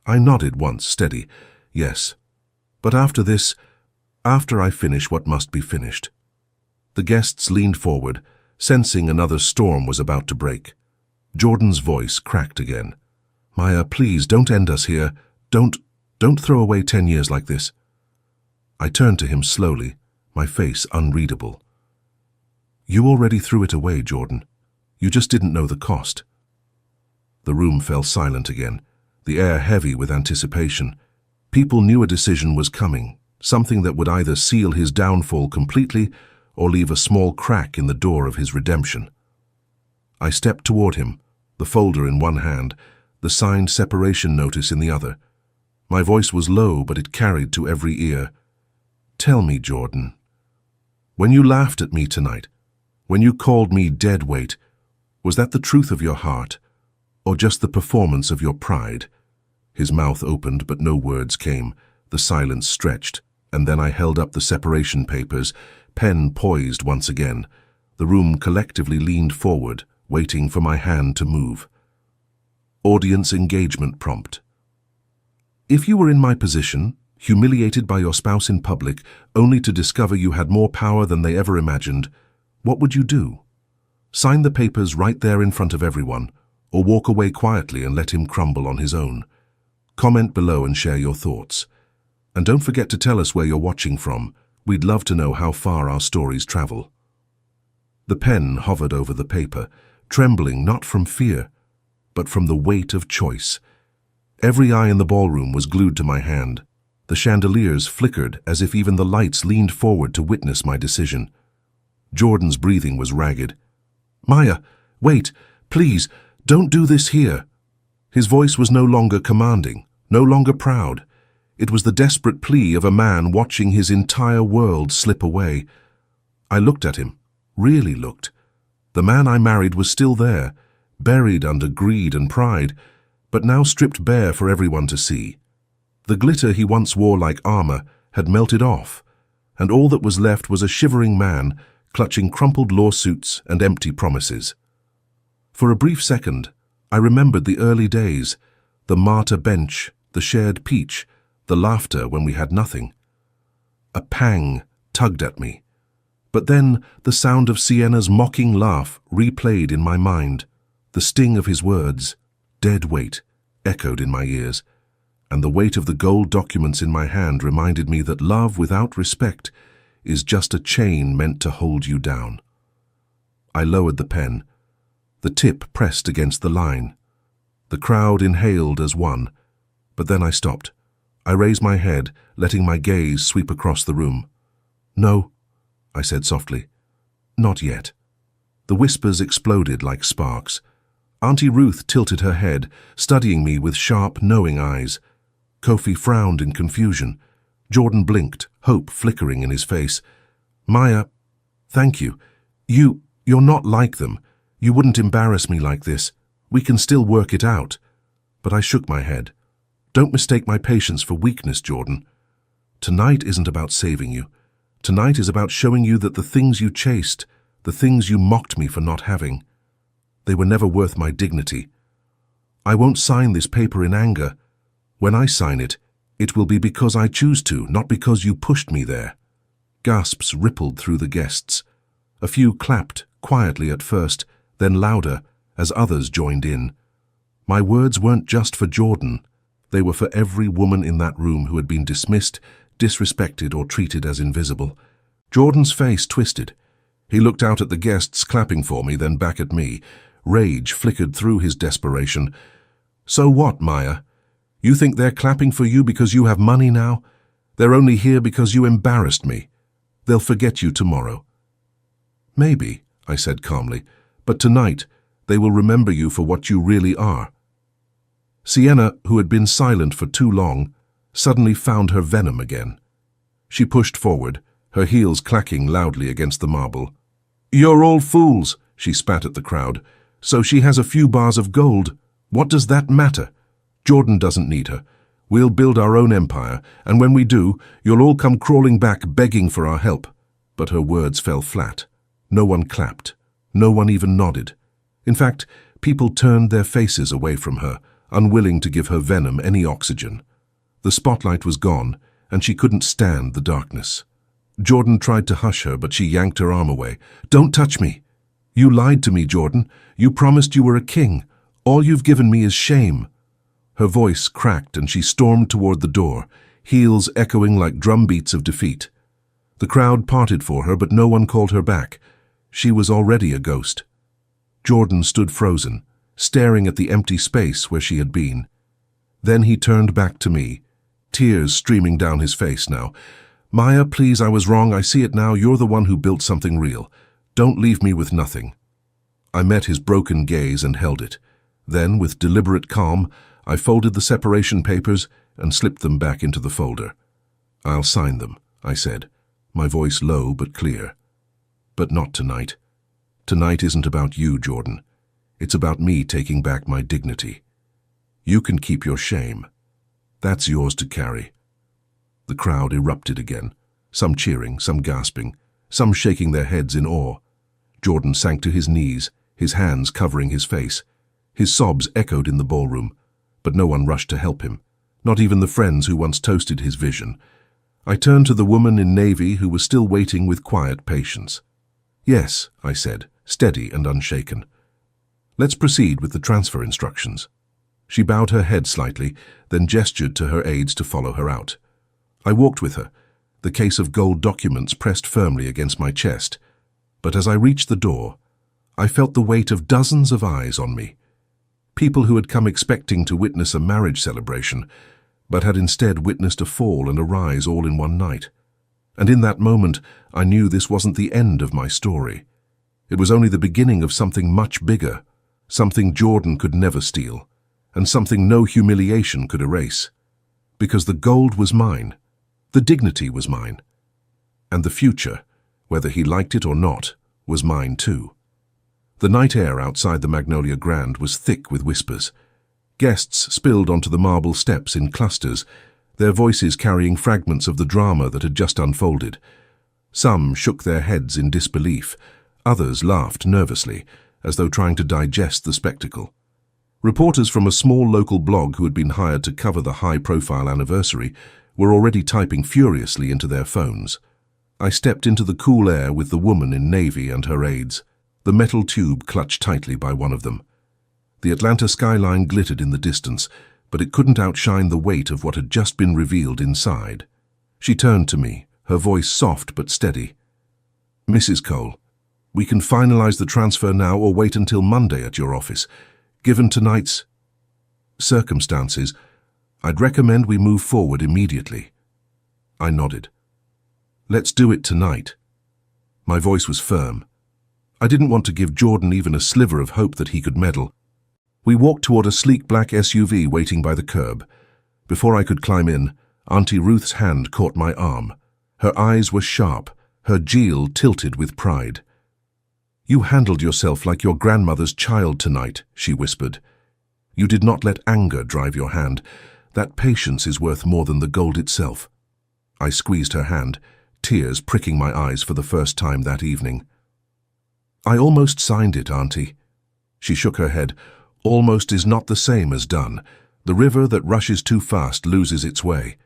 I nodded once, steady. "Yes. But after this, after I finish what must be finished." The guests leaned forward, sensing another storm was about to break. Jordan's voice cracked again. "Maya, please, don't end us here. Don't throw away 10 years like this." I turned to him slowly, my face unreadable. "You already threw it away, Jordan. You just didn't know the cost." The room fell silent again, the air heavy with anticipation. People knew a decision was coming, something that would either seal his downfall completely or leave a small crack in the door of his redemption. I stepped toward him, the folder in one hand, the signed separation notice in the other. My voice was low, but it carried to every ear. "Tell me, Jordan, when you laughed at me tonight, when you called me dead weight, was that the truth of your heart, or just the performance of your pride?" His mouth opened, but no words came. The silence stretched. And then I held up the separation papers, pen poised once again. The room collectively leaned forward, waiting for my hand to move. Audience engagement prompt. If you were in my position, humiliated by your spouse in public, only to discover you had more power than they ever imagined, what would you do? Sign the papers right there in front of everyone, or walk away quietly and let him crumble on his own? Comment below and share your thoughts. And don't forget to tell us where you're watching from. We'd love to know how far our stories travel. The pen hovered over the paper, trembling not from fear, but from the weight of choice. Every eye in the ballroom was glued to my hand. The chandeliers flickered as if even the lights leaned forward to witness my decision. Jordan's breathing was ragged. "Maya, wait, please, don't do this here." His voice was no longer commanding, no longer proud. It was the desperate plea of a man watching his entire world slip away. I looked at him, really looked. The man I married was still there, buried under greed and pride, but now stripped bare for everyone to see. The glitter he once wore like armor had melted off, and all that was left was a shivering man clutching crumpled lawsuits and empty promises. For a brief second, I remembered the early days, the martyr bench, the shared peach, the laughter when we had nothing. A pang tugged at me. But then the sound of Sienna's mocking laugh replayed in my mind. The sting of his words, dead weight, echoed in my ears, and the weight of the gold documents in my hand reminded me that love without respect is just a chain meant to hold you down. I lowered the pen. The tip pressed against the line. The crowd inhaled as one, but then I stopped. I raised my head, letting my gaze sweep across the room. "No," I said softly. "Not yet." The whispers exploded like sparks. Auntie Ruth tilted her head, studying me with sharp, knowing eyes. Kofi frowned in confusion. Jordan blinked, hope flickering in his face. "Maya, thank you. You're not like them. You wouldn't embarrass me like this. We can still work it out." But I shook my head. "Don't mistake my patience for weakness, Jordan. Tonight isn't about saving you. Tonight is about showing you that the things you chased, the things you mocked me for not having, they were never worth my dignity. I won't sign this paper in anger. When I sign it, it will be because I choose to, not because you pushed me there." Gasps rippled through the guests. A few clapped, quietly at first, then louder, as others joined in. My words weren't just for Jordan. They were for every woman in that room who had been dismissed, disrespected, or treated as invisible. Jordan's face twisted. He looked out at the guests clapping for me, then back at me. Rage flickered through his desperation. "So what, Maya? You think they're clapping for you because you have money now? They're only here because you embarrassed me. They'll forget you tomorrow." "Maybe," I said calmly, "but tonight they will remember you for what you really are." Sienna, who had been silent for too long, suddenly found her venom again. She pushed forward, her heels clacking loudly against the marble. "You're all fools," she spat at the crowd. "So she has a few bars of gold. What does that matter? Jordan doesn't need her. We'll build our own empire, and when we do, you'll all come crawling back begging for our help." But her words fell flat. No one clapped. No one even nodded. In fact, people turned their faces away from her, unwilling to give her venom any oxygen. The spotlight was gone, and she couldn't stand the darkness. Jordan tried to hush her, but she yanked her arm away. "Don't touch me. You lied to me, Jordan. You promised you were a king. All you've given me is shame." Her voice cracked and she stormed toward the door, heels echoing like drumbeats of defeat. The crowd parted for her, but no one called her back. She was already a ghost. Jordan stood frozen, staring at the empty space where she had been. Then he turned back to me, tears streaming down his face now. "Maya, please, I was wrong. I see it now. You're the one who built something real. Don't leave me with nothing." I met his broken gaze and held it. Then, with deliberate calm, I folded the separation papers and slipped them back into the folder. "I'll sign them," I said, my voice low but clear. "But not tonight. Tonight isn't about you, Jordan. It's about me taking back my dignity. You can keep your shame. That's yours to carry." The crowd erupted again, some cheering, some gasping, some shaking their heads in awe. Jordan sank to his knees, his hands covering his face. His sobs echoed in the ballroom, but no one rushed to help him, not even the friends who once toasted his vision. I turned to the woman in navy who was still waiting with quiet patience. "Yes," I said, steady and unshaken. "Let's proceed with the transfer instructions." She bowed her head slightly, then gestured to her aides to follow her out. I walked with her, the case of gold documents pressed firmly against my chest. But as I reached the door, I felt the weight of dozens of eyes on me. People who had come expecting to witness a marriage celebration, but had instead witnessed a fall and a rise all in one night. And in that moment, I knew this wasn't the end of my story. It was only the beginning of something much bigger, something Jordan could never steal, and something no humiliation could erase. Because the gold was mine, the dignity was mine, and the future, whether he liked it or not, was mine too. The night air outside the Magnolia Grand was thick with whispers. Guests spilled onto the marble steps in clusters, their voices carrying fragments of the drama that had just unfolded. Some shook their heads in disbelief, others laughed nervously, as though trying to digest the spectacle. Reporters from a small local blog who had been hired to cover the high-profile anniversary were already typing furiously into their phones. I stepped into the cool air with the woman in navy and her aides, the metal tube clutched tightly by one of them. The Atlanta skyline glittered in the distance, but it couldn't outshine the weight of what had just been revealed inside. She turned to me, her voice soft but steady. "Mrs. Cole, we can finalize the transfer now or wait until Monday at your office. Given tonight's circumstances, I'd recommend we move forward immediately." I nodded. "Let's do it tonight." My voice was firm. I didn't want to give Jordan even a sliver of hope that he could meddle. We walked toward a sleek black SUV waiting by the curb. Before I could climb in, Auntie Ruth's hand caught my arm. Her eyes were sharp, her jewel tilted with pride. "You handled yourself like your grandmother's child tonight," she whispered. "You did not let anger drive your hand. That patience is worth more than the gold itself." I squeezed her hand, tears pricking my eyes for the first time that evening. "I almost signed it, Auntie." She shook her head. "Almost is not the same as done. The river that rushes too fast loses its way.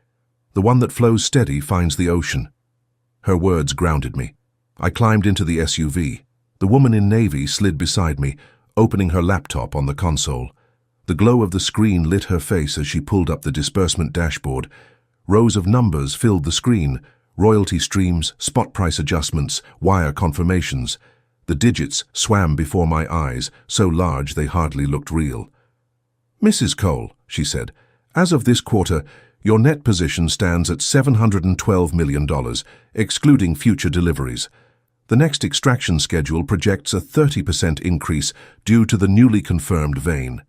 The one that flows steady finds the ocean." Her words grounded me. I climbed into the SUV. The woman in navy slid beside me, opening her laptop on the console. The glow of the screen lit her face as she pulled up the disbursement dashboard. Rows of numbers filled the screen, royalty streams, spot price adjustments, wire confirmations. The digits swam before my eyes, so large they hardly looked real. "Mrs. Cole," she said, "as of this quarter, your net position stands at $712 million, excluding future deliveries. The next extraction schedule projects a 30% increase due to the newly confirmed vein.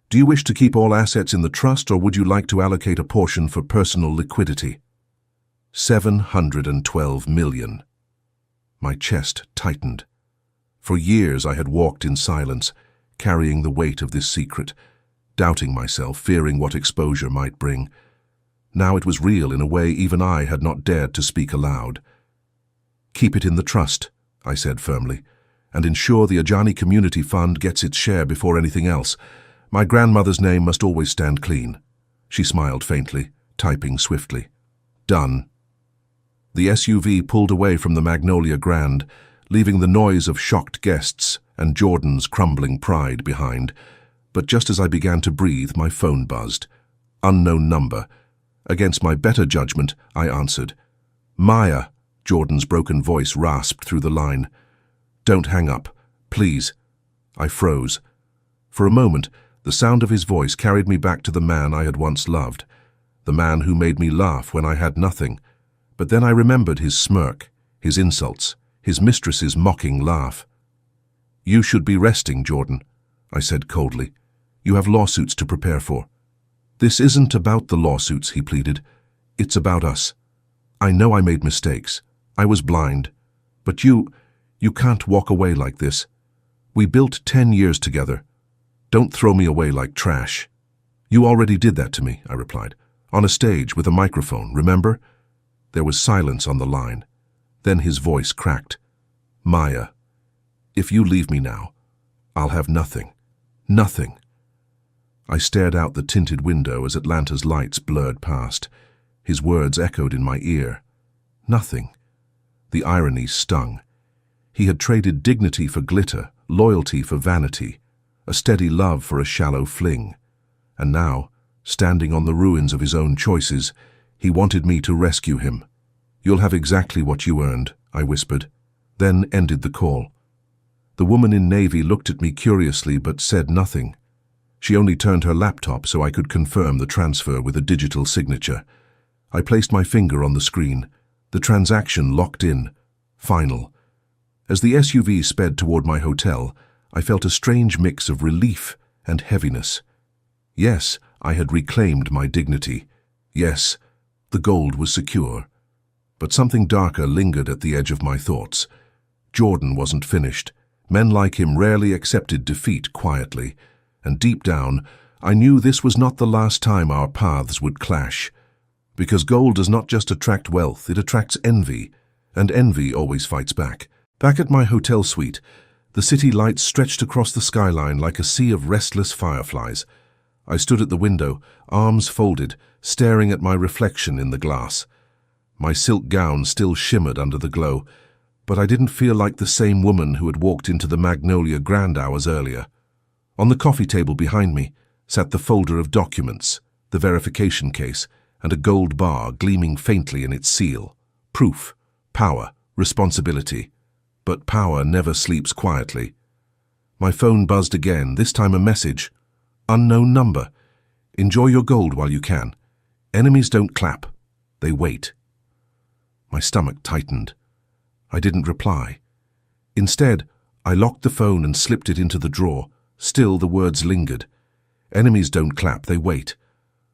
Do you wish to keep all assets in the trust, or would you like to allocate a portion for personal liquidity?" $712 million. My chest tightened. For years I had walked in silence, carrying the weight of this secret, doubting myself, fearing what exposure might bring. Now it was real in a way even I had not dared to speak aloud. "Keep it in the trust," I said firmly, "and ensure the Ajani Community Fund gets its share before anything else. My grandmother's name must always stand clean." She smiled faintly, typing swiftly. "Done." The SUV pulled away from the Magnolia Grand, leaving the noise of shocked guests and Jordan's crumbling pride behind. But just as I began to breathe, my phone buzzed. Unknown number. Against my better judgment, I answered. "Maya," Jordan's broken voice rasped through the line. "Don't hang up, please." I froze. For a moment, the sound of his voice carried me back to the man I had once loved, the man who made me laugh when I had nothing. But then I remembered his smirk, his insults, his mistress's mocking laugh. "You should be resting, Jordan," I said coldly. "You have lawsuits to prepare for." "This isn't about the lawsuits," he pleaded. "It's about us. I know I made mistakes. I was blind. But you can't walk away like this. We built 10 years together. Don't throw me away like trash." "You already did that to me," I replied. On a stage with a microphone, remember? There was silence on the line. Then his voice cracked. Maya, if you leave me now, I'll have nothing. Nothing. I stared out the tinted window as Atlanta's lights blurred past. His words echoed in my ear. Nothing. The irony stung. He had traded dignity for glitter, loyalty for vanity, a steady love for a shallow fling. And now, standing on the ruins of his own choices, he wanted me to rescue him. You'll have exactly what you earned, I whispered, then ended the call. The woman in navy looked at me curiously but said nothing. She only turned her laptop so I could confirm the transfer with a digital signature. I placed my finger on the screen. The transaction locked in. Final. As the SUV sped toward my hotel, I felt a strange mix of relief and heaviness. Yes, I had reclaimed my dignity. Yes, the gold was secure. But something darker lingered at the edge of my thoughts. Jordan wasn't finished. Men like him rarely accepted defeat quietly, and deep down, I knew this was not the last time our paths would clash. Because gold does not just attract wealth, it attracts envy, and envy always fights back. Back at my hotel suite, the city lights stretched across the skyline like a sea of restless fireflies. I stood at the window, arms folded, staring at my reflection in the glass. My silk gown still shimmered under the glow, but I didn't feel like the same woman who had walked into the Magnolia Grand hours earlier. On the coffee table behind me sat the folder of documents, the verification case, and a gold bar gleaming faintly in its seal. Proof, power, responsibility. But power never sleeps quietly. My phone buzzed again, this time a message. Unknown number. Enjoy your gold while you can. Enemies don't clap. They wait. My stomach tightened. I didn't reply. Instead, I locked the phone and slipped it into the drawer. Still, the words lingered. Enemies don't clap, they wait.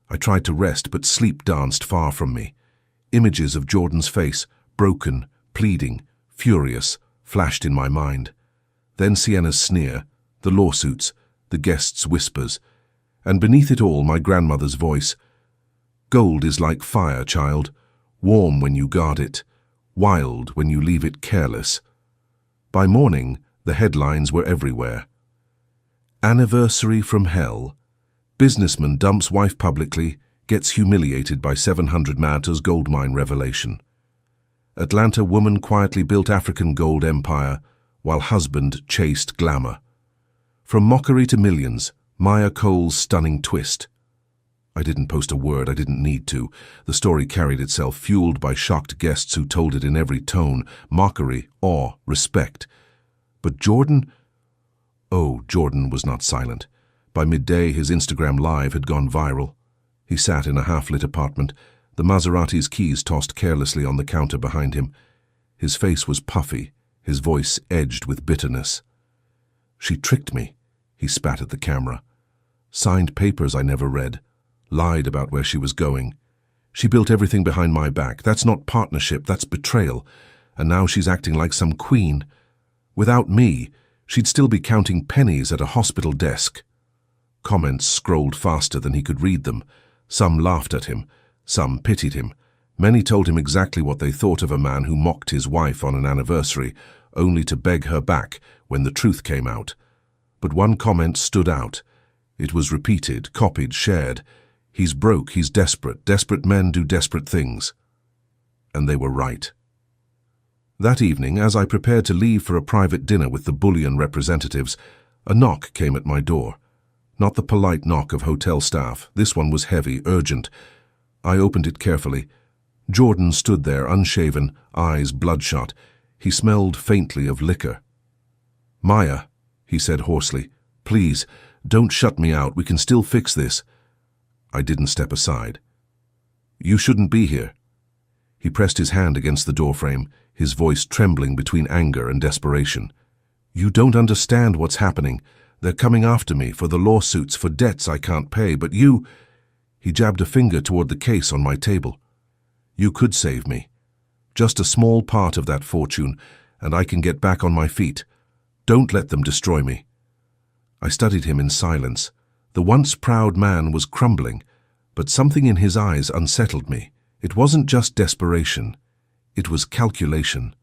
I tried to rest, but sleep danced far from me. Images of Jordan's face, broken, pleading, furious, flashed in my mind. Then Sienna's sneer, the lawsuits, the guests' whispers, and beneath it all my grandmother's voice. Gold is like fire, child, warm when you guard it, wild when you leave it careless. By morning, the headlines were everywhere. Anniversary from hell. Businessman dumps wife publicly, gets humiliated by 700 Matters gold mine revelation. Atlanta woman quietly built African gold empire, while husband chased glamour. From mockery to millions, Maya Cole's stunning twist. I didn't post a word, I didn't need to. The story carried itself, fueled by shocked guests who told it in every tone, mockery, awe, respect. But Jordan? Oh, Jordan was not silent. By midday, his Instagram Live had gone viral. He sat in a half-lit apartment, the Maserati's keys tossed carelessly on the counter behind him. His face was puffy, his voice edged with bitterness. She tricked me, he spat at the camera. Signed papers I never read, lied about where she was going. She built everything behind my back. That's not partnership, that's betrayal. And now she's acting like some queen. Without me, she'd still be counting pennies at a hospital desk. Comments scrolled faster than he could read them. Some laughed at him, some pitied him. Many told him exactly what they thought of a man who mocked his wife on an anniversary, only to beg her back when the truth came out. But one comment stood out. It was repeated, copied, shared. He's broke, he's desperate. Desperate men do desperate things. And they were right. That evening, as I prepared to leave for a private dinner with the bullion representatives, a knock came at my door. Not the polite knock of hotel staff. This one was heavy, urgent. I opened it carefully. Jordan stood there, unshaven, eyes bloodshot. He smelled faintly of liquor. "Maya," he said hoarsely, "please, don't shut me out. We can still fix this." I didn't step aside. "You shouldn't be here." He pressed his hand against the doorframe, his voice trembling between anger and desperation. "You don't understand what's happening. They're coming after me for the lawsuits, for debts I can't pay, but you—" He jabbed a finger toward the case on my table. "You could save me. Just a small part of that fortune, and I can get back on my feet. Don't let them destroy me." I studied him in silence. The once proud man was crumbling. But something in his eyes unsettled me. It wasn't just desperation. It was calculation.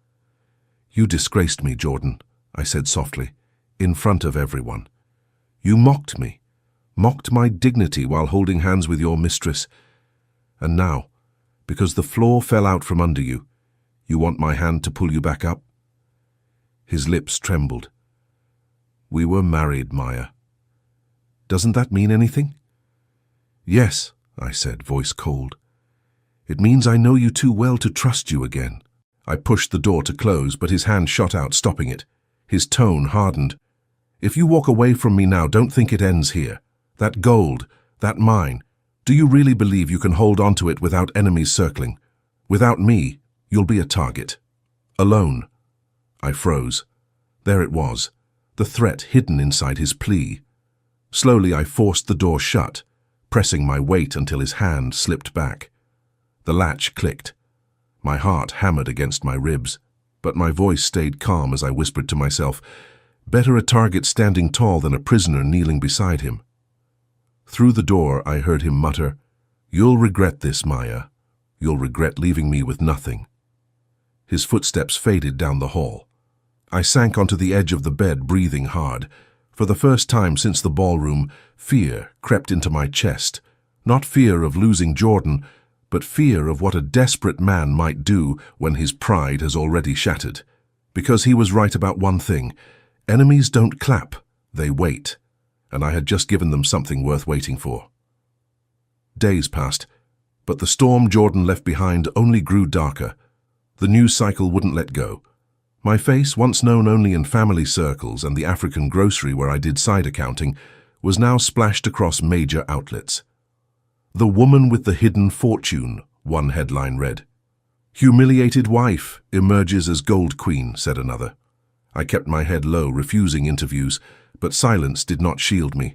"You disgraced me, Jordan," I said softly, in front of everyone. "You mocked me, mocked my dignity while holding hands with your mistress. And now, because the floor fell out from under you, you want my hand to pull you back up?" His lips trembled. "We were married, Maya. Doesn't that mean anything?" "Yes," I said, voice cold. "It means I know you too well to trust you again." I pushed the door to close, but his hand shot out, stopping it. His tone hardened. "If you walk away from me now, don't think it ends here. That gold, that mine, do you really believe you can hold on to it without enemies circling? Without me, you'll be a target. Alone." I froze. There it was, the threat hidden inside his plea. Slowly I forced the door shut, pressing my weight until his hand slipped back. The latch clicked. My heart hammered against my ribs, but my voice stayed calm as I whispered to myself, "Better a target standing tall than a prisoner kneeling beside him." Through the door I heard him mutter, "You'll regret this, Maya. You'll regret leaving me with nothing." His footsteps faded down the hall. I sank onto the edge of the bed, breathing hard. For the first time since the ballroom, fear crept into my chest. Not fear of losing Jordan, but fear of what a desperate man might do when his pride has already shattered. Because he was right about one thing: enemies don't clap, they wait. And I had just given them something worth waiting for. Days passed, but the storm Jordan left behind only grew darker. The news cycle wouldn't let go. My face, once known only in family circles and the African grocery where I did side accounting, was now splashed across major outlets. "The woman with the hidden fortune," one headline read. "Humiliated wife emerges as gold queen," said another. I kept my head low, refusing interviews, but silence did not shield me.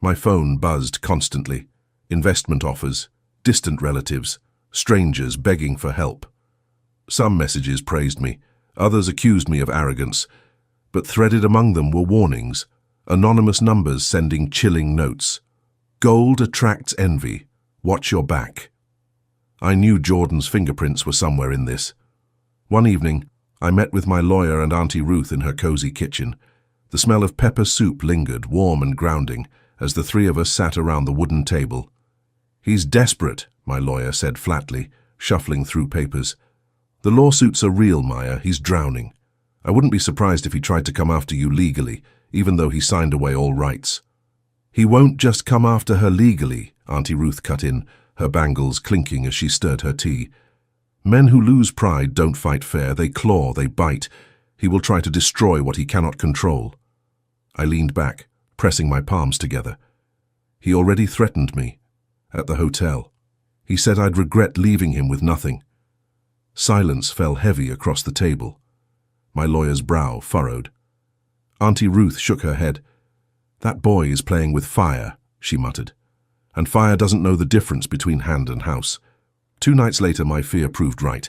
My phone buzzed constantly. Investment offers, distant relatives, strangers begging for help. Some messages praised me, others accused me of arrogance, but threaded among them were warnings, anonymous numbers sending chilling notes. "Gold attracts envy. Watch your back." I knew Jordan's fingerprints were somewhere in this. One evening, I met with my lawyer and Auntie Ruth in her cozy kitchen. The smell of pepper soup lingered, warm and grounding, as the three of us sat around the wooden table. "He's desperate," my lawyer said flatly, shuffling through papers. "The lawsuits are real, Maya. He's drowning. I wouldn't be surprised if he tried to come after you legally, even though he signed away all rights." "He won't just come after her legally," Auntie Ruth cut in, her bangles clinking as she stirred her tea. "Men who lose pride don't fight fair. They claw, they bite. He will try to destroy what he cannot control." I leaned back, pressing my palms together. "He already threatened me. At the hotel. He said I'd regret leaving him with nothing." Silence fell heavy across the table. My lawyer's brow furrowed. Auntie Ruth shook her head. "That boy is playing with fire," she muttered. "And fire doesn't know the difference between hand and house." 2 nights later, my fear proved right.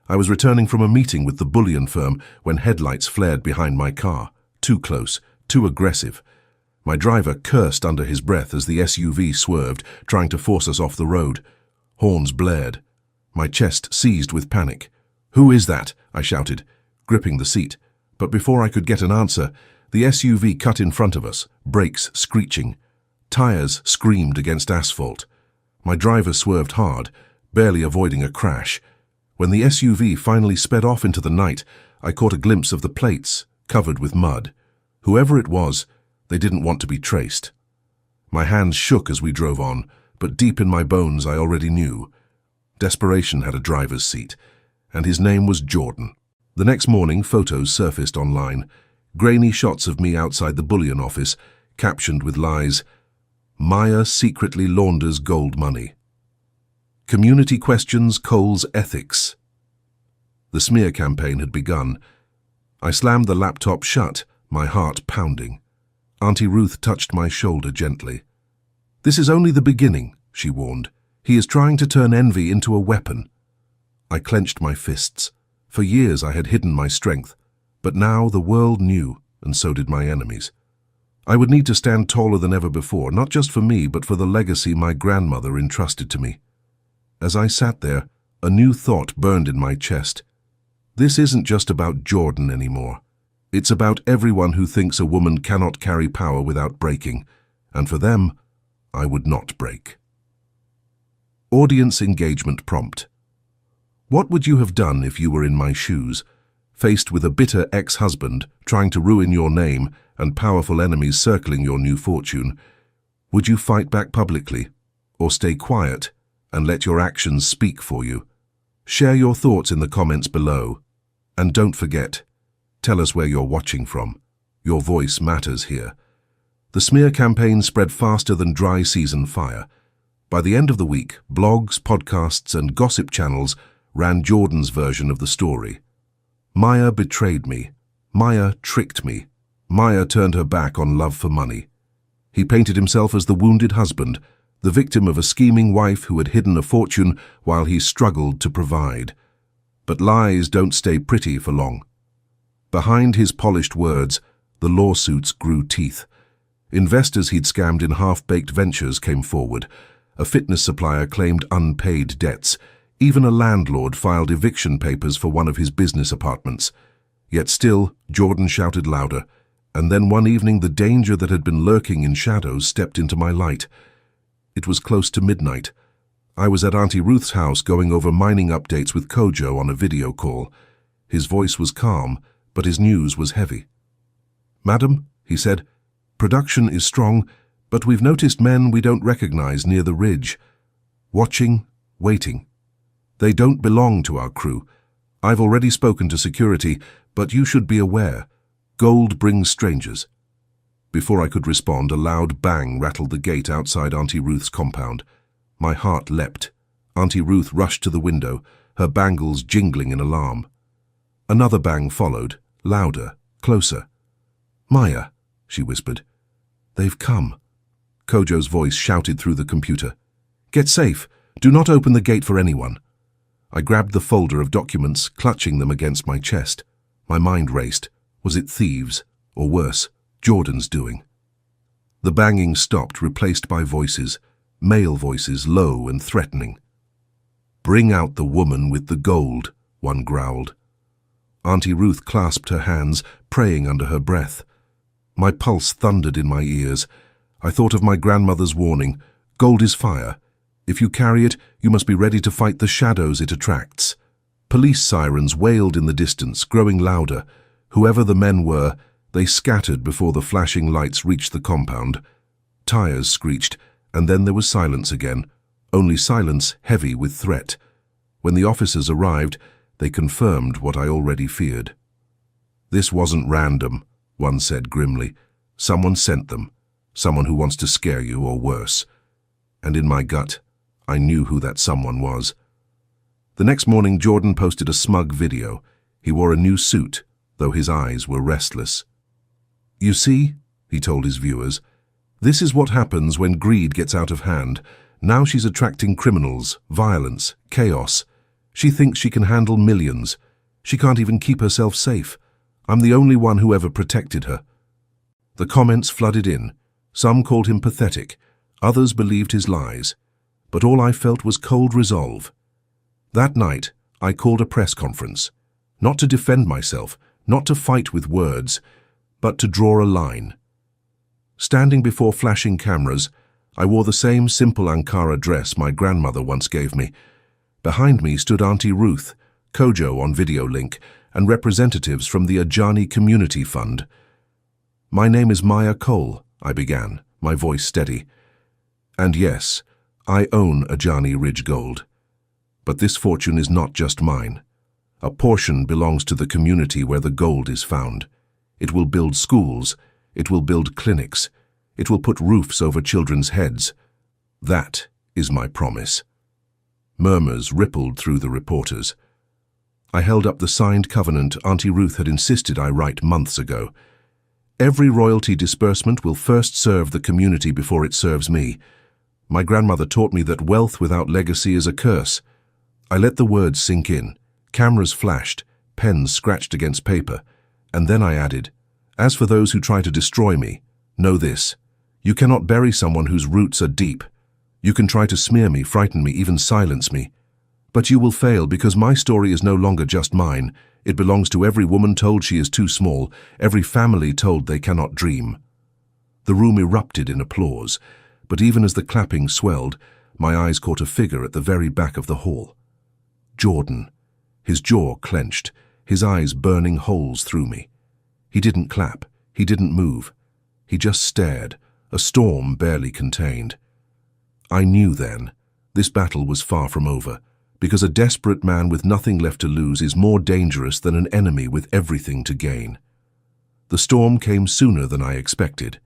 I was returning from a meeting with the bullion firm when headlights flared behind my car. Too close, too aggressive. My driver cursed under his breath as the SUV swerved, trying to force us off the road. Horns blared. My chest seized with panic. "Who is that?" I shouted, gripping the seat. But before I could get an answer, the SUV cut in front of us, brakes screeching. Tires screamed against asphalt. My driver swerved hard, barely avoiding a crash. When the SUV finally sped off into the night, I caught a glimpse of the plates, covered with mud. Whoever it was, they didn't want to be traced. My hands shook as we drove on, but deep in my bones I already knew. Desperation had a driver's seat, and his name was Jordan. The next morning, photos surfaced online. Grainy shots of me outside the bullion office, captioned with lies. "Maya secretly launders gold money. Community questions Cole's ethics." The smear campaign had begun. I slammed the laptop shut, my heart pounding. Auntie Ruth touched my shoulder gently. "This is only the beginning," she warned. "He is trying to turn envy into a weapon." I clenched my fists. For years I had hidden my strength, but now the world knew, and so did my enemies. I would need to stand taller than ever before, not just for me, but for the legacy my grandmother entrusted to me. As I sat there, a new thought burned in my chest. This isn't just about Jordan anymore. It's about everyone who thinks a woman cannot carry power without breaking, and for them, I would not break. Audience engagement prompt. What would you have done if you were in my shoes, faced with a bitter ex-husband trying to ruin your name and powerful enemies circling your new fortune? Would you fight back publicly, or stay quiet and let your actions speak for you? Share your thoughts in the comments below. And don't forget, tell us where you're watching from. Your voice matters here. The smear campaign spread faster than dry season fire. By the end of the week, blogs, podcasts, and gossip channels ran Jordan's version of the story. Maya betrayed me. Maya tricked me. Maya turned her back on love for money. He painted himself as the wounded husband, the victim of a scheming wife who had hidden a fortune while he struggled to provide. But lies don't stay pretty for long. Behind his polished words, the lawsuits grew teeth. Investors he'd scammed in half-baked ventures came forward. A fitness supplier claimed unpaid debts. Even a landlord filed eviction papers for one of his business apartments. Yet still, Jordan shouted louder. And then one evening, the danger that had been lurking in shadows stepped into my light. It was close to midnight. I was at Auntie Ruth's house going over mining updates with Kojo on a video call. His voice was calm, but his news was heavy. "Madam," he said, "production is strong, but we've noticed men we don't recognize near the ridge. Watching, waiting. They don't belong to our crew. I've already spoken to security, but you should be aware. Gold brings strangers." Before I could respond, a loud bang rattled the gate outside Auntie Ruth's compound. My heart leapt. Auntie Ruth rushed to the window, her bangles jingling in alarm. Another bang followed, louder, closer. "Maya," she whispered. "They've come." Kojo's voice shouted through the computer. "Get safe. Do not open the gate for anyone." I grabbed the folder of documents, clutching them against my chest. My mind raced. Was it thieves, or worse, Jordan's doing? The banging stopped, replaced by voices, male voices, low and threatening. "Bring out the woman with the gold," one growled. Auntie Ruth clasped her hands, praying under her breath. My pulse thundered in my ears. I thought of my grandmother's warning, "Gold is fire. If you carry it, you must be ready to fight the shadows it attracts." Police sirens wailed in the distance, growing louder. Whoever the men were, they scattered before the flashing lights reached the compound. Tires screeched, and then there was silence again, only silence heavy with threat. When the officers arrived, they confirmed what I already feared. "This wasn't random," one said grimly. "Someone sent them. Someone who wants to scare you, or worse." And in my gut, I knew who that someone was. The next morning, Jordan posted a smug video. He wore a new suit, though his eyes were restless. "You see," he told his viewers, "this is what happens when greed gets out of hand. Now she's attracting criminals, violence, chaos. She thinks she can handle millions. She can't even keep herself safe. I'm the only one who ever protected her." The comments flooded in. Some called him pathetic. Others believed his lies. But all I felt was cold resolve. That night, I called a press conference. Not to defend myself, not to fight with words, but to draw a line. Standing before flashing cameras, I wore the same simple Ankara dress my grandmother once gave me. Behind me stood Auntie Ruth, Kojo on video link, and representatives from the Ajani Community Fund. "My name is Maya Cole," I began, my voice steady. "And yes, I own Ajani Ridge Gold. But this fortune is not just mine. A portion belongs to the community where the gold is found. It will build schools. It will build clinics. It will put roofs over children's heads. That is my promise." Murmurs rippled through the reporters. I held up the signed covenant Auntie Ruth had insisted I write months ago. "Every royalty disbursement will first serve the community before it serves me. My grandmother taught me that wealth without legacy is a curse." I let the words sink in. Cameras flashed, pens scratched against paper, and then I added, "As for those who try to destroy me, Know this. You cannot bury someone whose roots are deep. You can try to smear me, frighten me, even silence me. But you will fail because my story is no longer just mine. It belongs to every woman told she is too small, every family told they cannot dream. The room erupted in applause, but even as the clapping swelled, my eyes caught a figure at the very back of the hall. Jordan. His jaw clenched, his eyes burning holes through me. He didn't clap, he didn't move. He just stared, a storm barely contained. I knew then, this battle was far from over, because a desperate man with nothing left to lose is more dangerous than an enemy with everything to gain. The storm came sooner than I expected.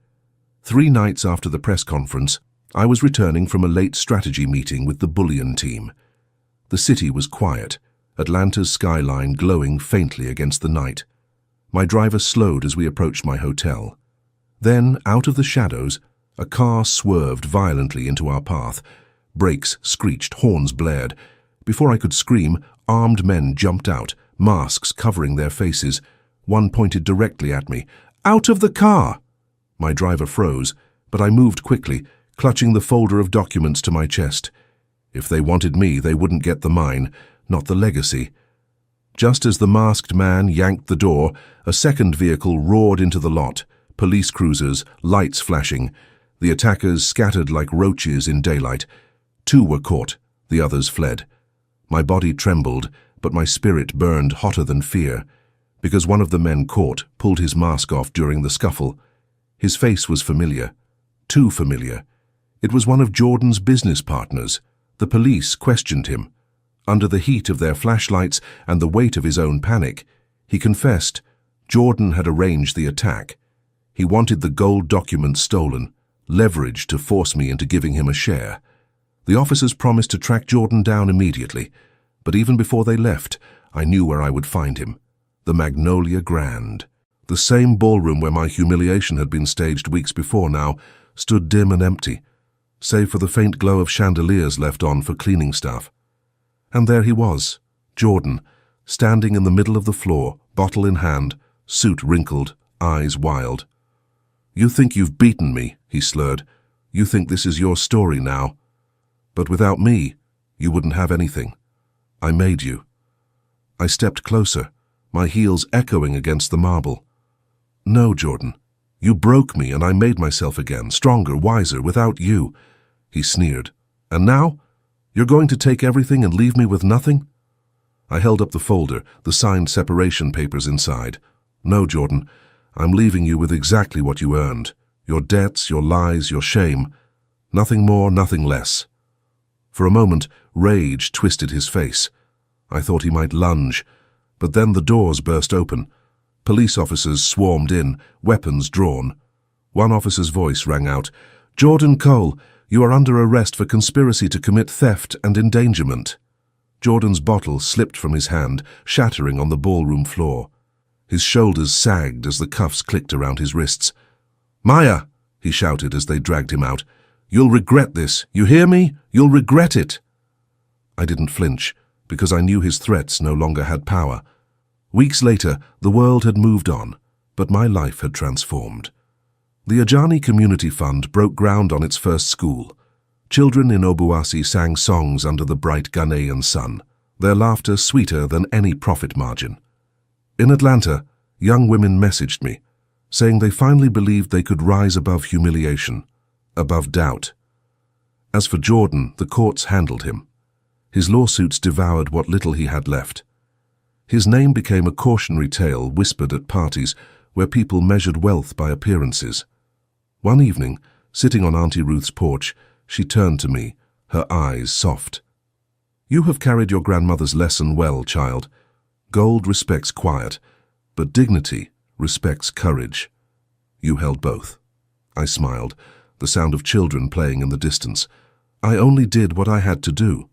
3 nights after the press conference, I was returning from a late strategy meeting with the bullion team. The city was quiet, Atlanta's skyline glowing faintly against the night. My driver slowed as we approached my hotel. Then, out of the shadows, a car swerved violently into our path. Brakes screeched, horns blared. Before I could scream, armed men jumped out, masks covering their faces. One pointed directly at me. "Out of the car!" My driver froze, but I moved quickly, clutching the folder of documents to my chest. If they wanted me, they wouldn't get the mine, not the legacy. Just as the masked man yanked the door, a second vehicle roared into the lot, police cruisers, lights flashing. The attackers scattered like roaches in daylight. 2 were caught, the others fled. My body trembled, but my spirit burned hotter than fear, because one of the men caught pulled his mask off during the scuffle. His face was familiar, too familiar. It was one of Jordan's business partners. The police questioned him. Under the heat of their flashlights and the weight of his own panic, he confessed Jordan had arranged the attack. He wanted the gold documents stolen, leverage to force me into giving him a share. The officers promised to track Jordan down immediately, but even before they left, I knew where I would find him. The Magnolia Grand. The same ballroom where my humiliation had been staged weeks before now stood dim and empty, save for the faint glow of chandeliers left on for cleaning staff. And there he was, Jordan, standing in the middle of the floor, bottle in hand, suit wrinkled, eyes wild. "You think you've beaten me," he slurred. "You think this is your story now. But without me, you wouldn't have anything. I made you." I stepped closer, my heels echoing against the marble. "No, Jordan. You broke me and I made myself again, stronger, wiser, without you," he sneered. "And now? You're going to take everything and leave me with nothing?" I held up the folder, the signed separation papers inside. "No, Jordan. I'm leaving you with exactly what you earned. Your debts, your lies, your shame. Nothing more, nothing less." For a moment, rage twisted his face. I thought he might lunge, but then the doors burst open. Police officers swarmed in, weapons drawn. One officer's voice rang out, "Jordan Cole, you are under arrest for conspiracy to commit theft and endangerment." Jordan's bottle slipped from his hand, shattering on the ballroom floor. His shoulders sagged as the cuffs clicked around his wrists. "Maya," he shouted as they dragged him out, "you'll regret this. You hear me? You'll regret it." I didn't flinch, because I knew his threats no longer had power. Weeks later, the world had moved on, but my life had transformed. The Ajani Community Fund broke ground on its first school. Children in Obuasi sang songs under the bright Ghanaian sun, their laughter sweeter than any profit margin. In Atlanta, young women messaged me, saying they finally believed they could rise above humiliation, above doubt. As for Jordan, the courts handled him. His lawsuits devoured what little he had left. His name became a cautionary tale whispered at parties where people measured wealth by appearances. One evening, sitting on Auntie Ruth's porch, she turned to me, her eyes soft. "You have carried your grandmother's lesson well, child. Gold respects quiet, but dignity respects courage. You held both." I smiled, the sound of children playing in the distance. "I only did what I had to do."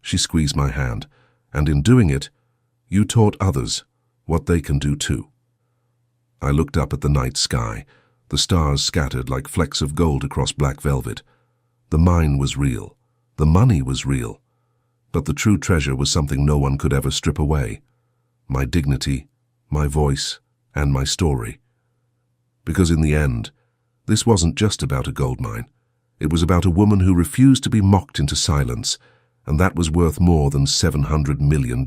She squeezed my hand, "And in doing it, you taught others what they can do too." I looked up at the night sky, the stars scattered like flecks of gold across black velvet. The mine was real, the money was real, but the true treasure was something no one could ever strip away. My dignity, my voice, and my story. Because in the end, This wasn't just about a gold mine. It was about a woman who refused to be mocked into silence, and that was worth more than $700 million.